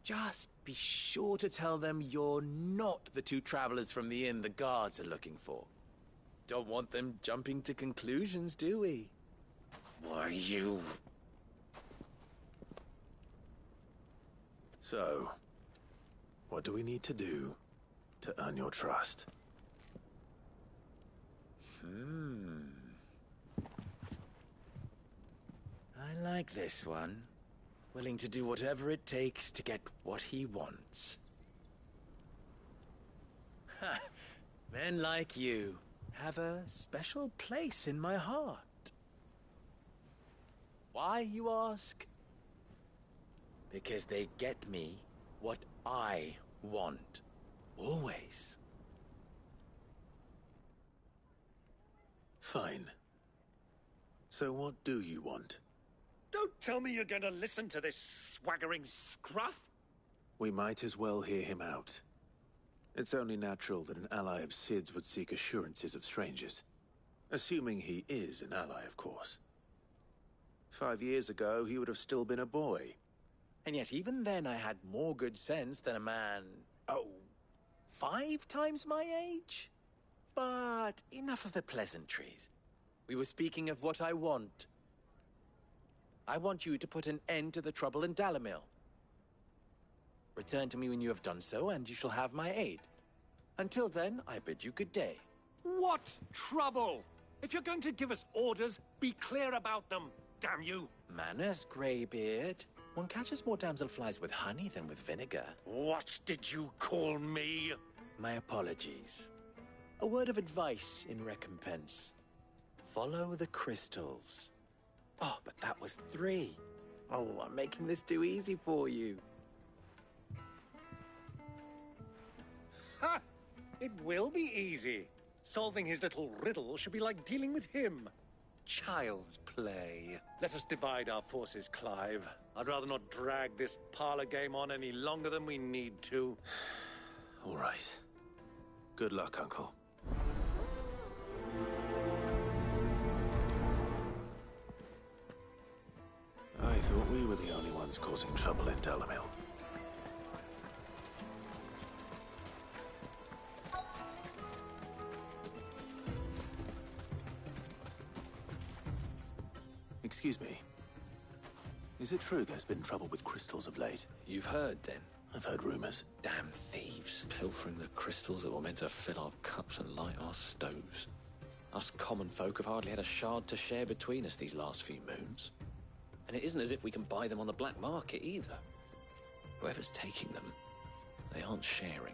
K: Just be sure to tell them you're not the two travelers from the inn the guards are looking for. Don't want them jumping to conclusions, do we?
T: Why, you...
A: So, what do we need to do to earn your trust?
K: I like this one. Willing to do whatever it takes to get what he wants. Ha! Men like you have a special place in my heart. Why, you ask? Because they get me what I want. Always.
A: Fine. So what do you want?
T: Don't tell me you're going to listen to this swaggering scruff!
A: We might as well hear him out. It's only natural that an ally of Sid's would seek assurances of strangers. Assuming he is an ally, of course. 5 years ago, he would have still been a boy.
K: And yet even then I had more good sense than a man, 5 times my age? But enough of the pleasantries. We were speaking of what I want. I want you to put an end to the trouble in Dalamil. Return to me when you have done so, and you shall have my aid. Until then, I bid you good day.
T: What trouble? If you're going to give us orders, be clear about them, damn you!
K: Manners, Greybeard. One catches more damselflies with honey than with vinegar.
T: What did you call me?
K: My apologies. A word of advice in recompense. Follow the crystals. Oh, but that was 3. Oh, I'm making this too easy for you.
T: Ha! It will be easy. Solving his little riddle should be like dealing with him. Child's play. Let us divide our forces, Clive. I'd rather not drag this parlor game on any longer than we need to.
A: All right. Good luck, Uncle. I thought we were the only ones causing trouble in Dalamil. Excuse me. Is it true there's been trouble with crystals of late?
H: You've heard, then?
A: I've heard rumors.
H: Damn thieves, pilfering the crystals that were meant to fill our cups and light our stoves. Us common folk have hardly had a shard to share between us these last few moons. And it isn't as if we can buy them on the black market either. Whoever's taking them, they aren't sharing.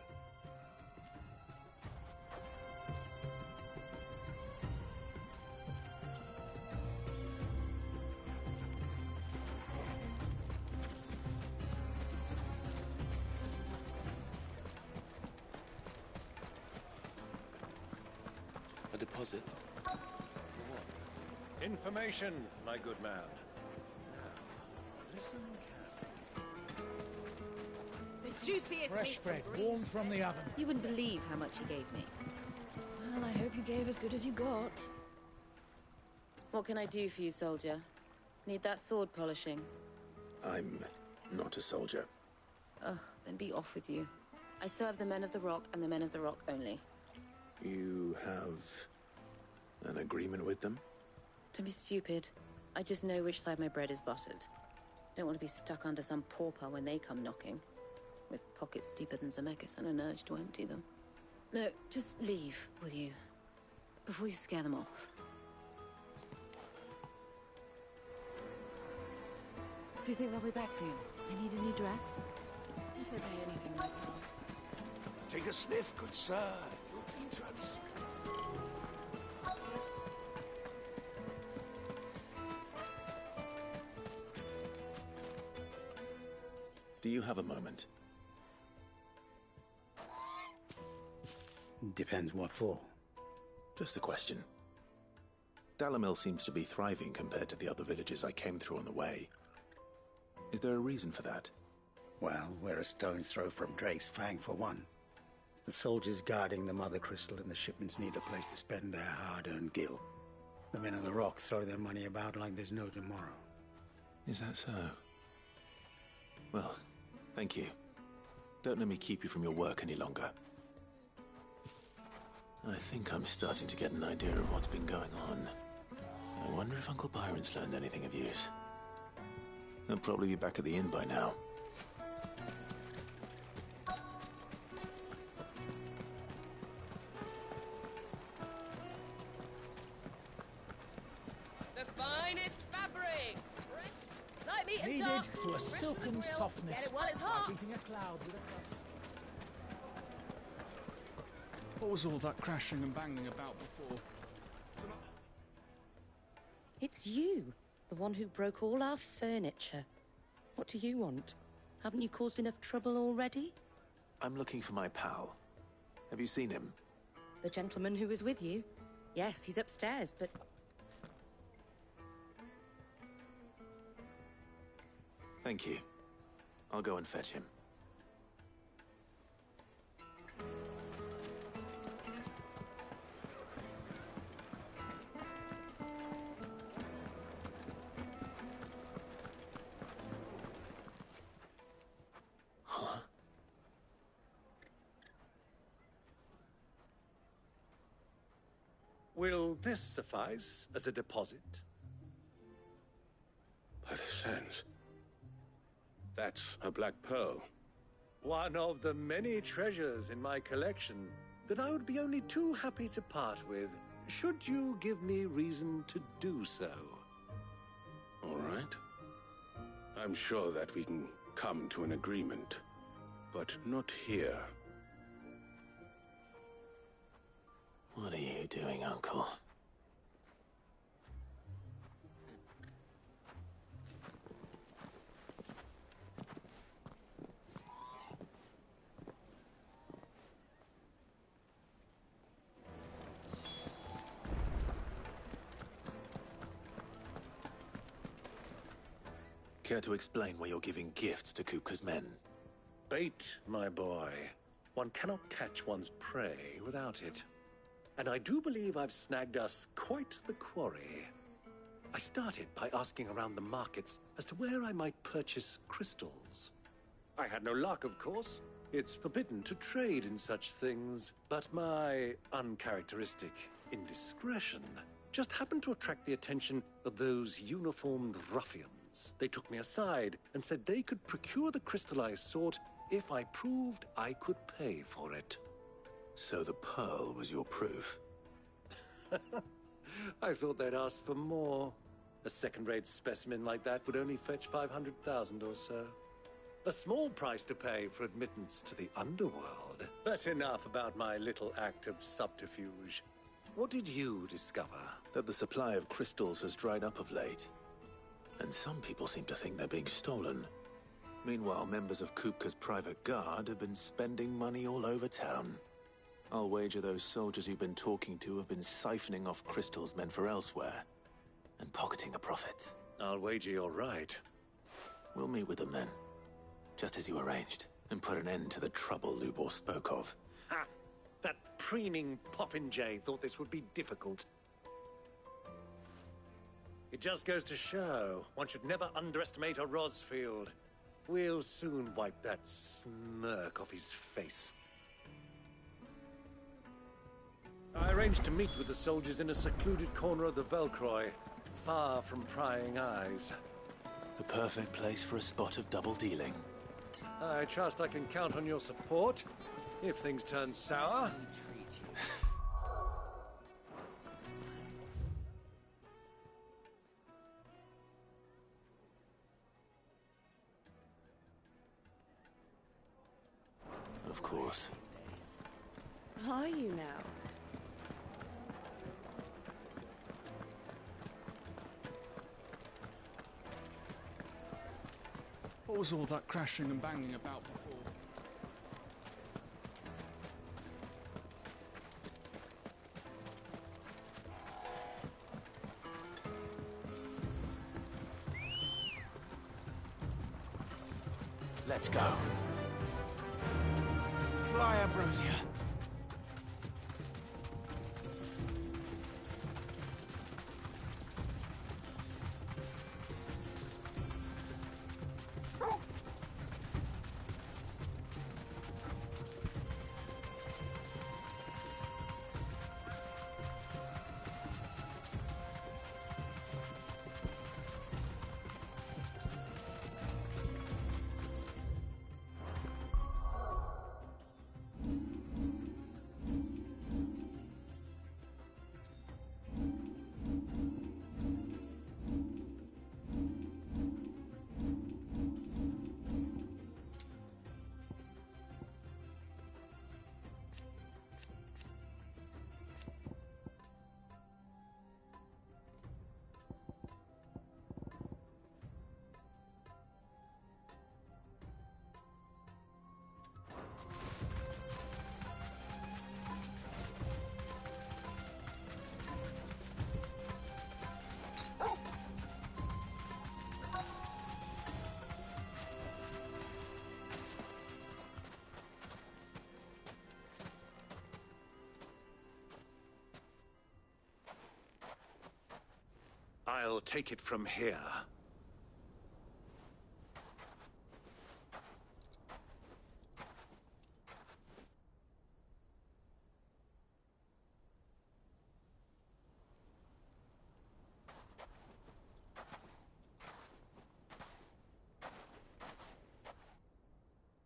E: A deposit? For what?
T: Information, my good man. Listen
G: The juiciest
L: fresh
G: meat
L: bread,
G: from
L: warm from the oven.
G: You wouldn't believe how much he gave me.
W: Well, I hope you gave as good as you got.
G: What can I do for you, soldier? Need that sword polishing?
A: I'm not a soldier.
G: Ugh, then be off with you. I serve the men of the Rock and the men of the Rock only.
A: You have an agreement with them?
G: Don't be stupid. I just know which side my bread is buttered. Don't want to be stuck under some pauper when they come knocking. With pockets deeper than Zemeckis and an urge to empty them. No, just leave, will you? Before you scare them off. Do you think they'll be back soon? I need a new dress. If they pay anything like last.
R: Take a sniff, good sir. You'll be drugs.
A: Do you have a moment?
S: Depends what for.
A: Just a question. Dalamil seems to be thriving compared to the other villages I came through on the way. Is there a reason for that?
S: Well, we're a stone's throw from Drake's Fang, for one. The soldiers guarding the Mother Crystal and the shipments need a place to spend their hard-earned gil. The men of the Rock throw their money about like there's no tomorrow.
A: Is that so? Well, thank you. Don't let me keep you from your work any longer. I think I'm starting to get an idea of what's been going on. I wonder if Uncle Byron's learned anything of use. He'll probably be back at the inn by now.
I: The finest fabrics!
G: Light meat and
L: Kneaded
G: dark.
L: to a silken softness.
G: Get it while it's hot.
L: Like eating a cloud with a crust. What was all that crashing and banging about before?
G: It's you, the one who broke all our furniture. What do you want? Haven't you caused enough trouble already?
A: I'm looking for my pal. Have you seen him?
G: The gentleman who was with you? Yes, he's upstairs, but...
A: Thank you. I'll go and fetch him. Huh?
T: Will this suffice as a deposit?
B: By the sands. That's a black pearl.
T: One of the many treasures in my collection that I would be only too happy to part with, should you give me reason to do so.
B: All right. I'm sure that we can come to an agreement, but not here.
A: What are you doing, Uncle? Care to explain why you're giving gifts to Kupka's men?
T: Bait, my boy. One cannot catch one's prey without it. And I do believe I've snagged us quite the quarry. I started by asking around the markets as to where I might purchase crystals. I had no luck, of course. It's forbidden to trade in such things, but my uncharacteristic indiscretion just happened to attract the attention of those uniformed ruffians. They took me aside and said they could procure the crystal I sought if I proved I could pay for it.
A: So the pearl was your proof?
T: I thought they'd asked for more. A second-rate specimen like that would only fetch 500,000 or so. A small price to pay for admittance to the underworld. But enough about my little act of subterfuge. What did you discover?
A: That the supply of crystals has dried up of late. And some people seem to think they're being stolen. Meanwhile, members of Kupka's private guard have been spending money all over town. I'll wager those soldiers you've been talking to have been siphoning off crystals meant for elsewhere, and pocketing the profits.
T: I'll wager you're right.
A: We'll meet with them then, just as you arranged, and put an end to the trouble Lubor spoke of.
T: Ha! That preening popinjay thought this would be difficult. It just goes to show, one should never underestimate a Rosfield. We'll soon wipe that smirk off his face. I arranged to meet with the soldiers in a secluded corner of the Velcroy, far from prying eyes.
A: The perfect place for a spot of double dealing.
T: I trust I can count on your support, if things turn sour.
A: Of course.
V: Are you now?
L: What was all that crashing and banging about before?
E: Let's go. Fly, Ambrosia.
T: I'll take it from here.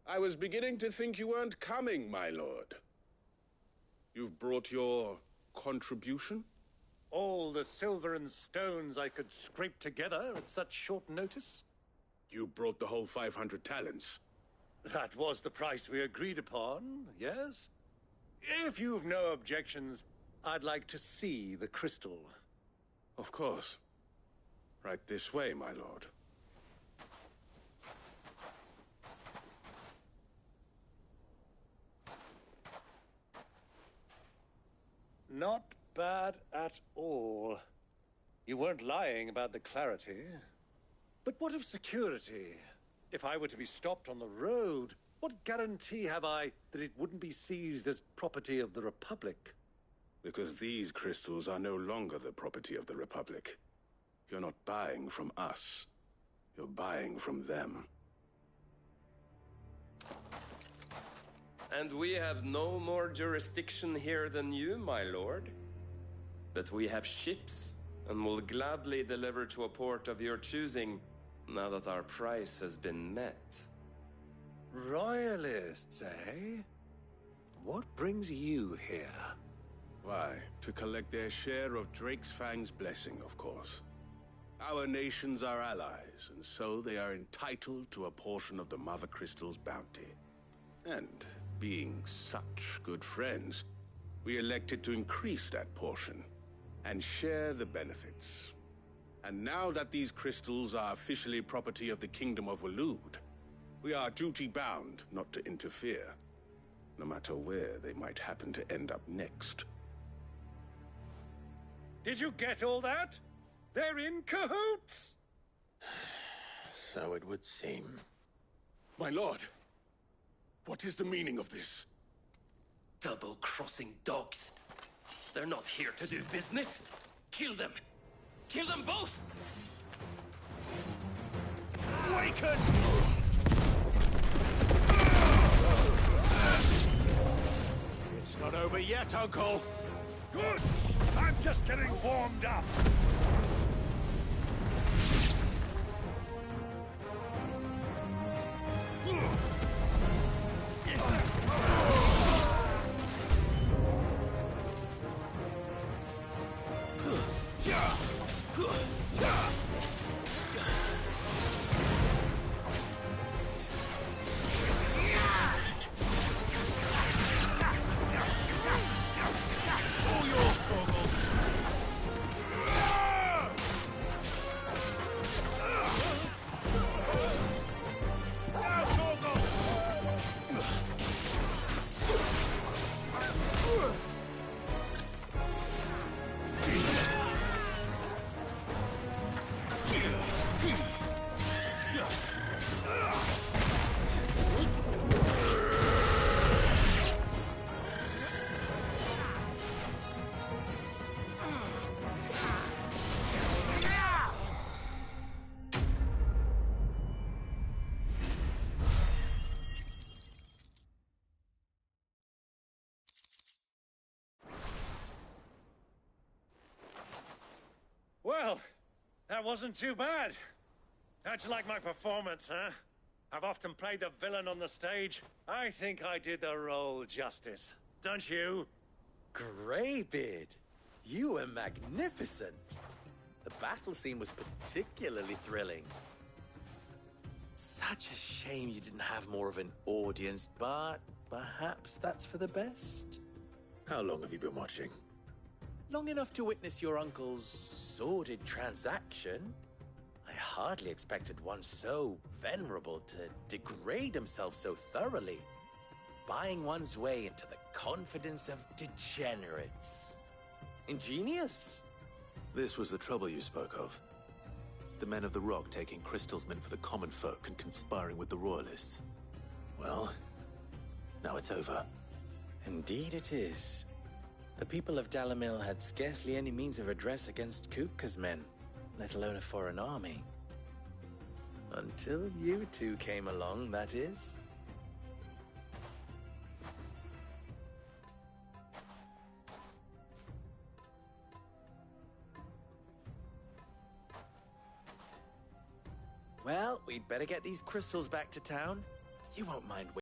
B: I was beginning to think you weren't coming, my lord. You've brought your contribution?
T: All the silver and stones I could scrape together at such short notice?
B: You brought the whole 500 talents.
T: That was the price we agreed upon, yes? If you've no objections, I'd like to see the crystal.
B: Of course. Right this way, my lord.
T: Not bad at all. You weren't lying about the clarity. But what of security? If I were to be stopped on the road, what guarantee have I that it wouldn't be seized as property of the Republic?
B: Because these crystals are no longer the property of the Republic. You're not buying from us. You're buying from them.
D: And we have no more jurisdiction here than you, my lord. But we have ships, and will gladly deliver to a port of your choosing, now that our price has been met.
T: Royalists, eh? What brings you here?
B: Why, to collect their share of Drake's Fang's blessing, of course. Our nations are allies, and so they are entitled to a portion of the Mother Crystal's bounty. And being such good friends, we elected to increase that portion and share the benefits. And now that these crystals are officially property of the Kingdom of Waloed, we are duty-bound not to interfere, no matter where they might happen to end up next.
T: Did you get all that? They're in cahoots!
A: So it would seem.
B: My lord, what is the meaning of this?
D: Double-crossing dogs. They're not here to do business. Kill them. Kill them both!
T: Awaken! It's not over yet, Uncle. Good! I'm just getting warmed up. Well, that wasn't too bad. How'd you like my performance, huh? I've often played the villain on the stage. I think I did the role justice. Don't you?
K: Greybeard, you were magnificent. The battle scene was particularly thrilling. Such a shame you didn't have more of an audience, but perhaps that's for the best.
A: How long have you been watching?
K: Long enough to witness your uncle's sordid transaction. I hardly expected one so venerable to degrade himself so thoroughly, buying one's way into the confidence of degenerates. Ingenious.
A: This was the trouble you spoke of. The men of the Rock taking crystals meant for the common folk and conspiring with the Royalists. Well, now it's over.
K: Indeed it is. The people of Dalamil had scarcely any means of redress against Kupka's men, let alone a foreign army. Until you two came along, that is. Well, we'd better get these crystals back to town. You won't mind waiting.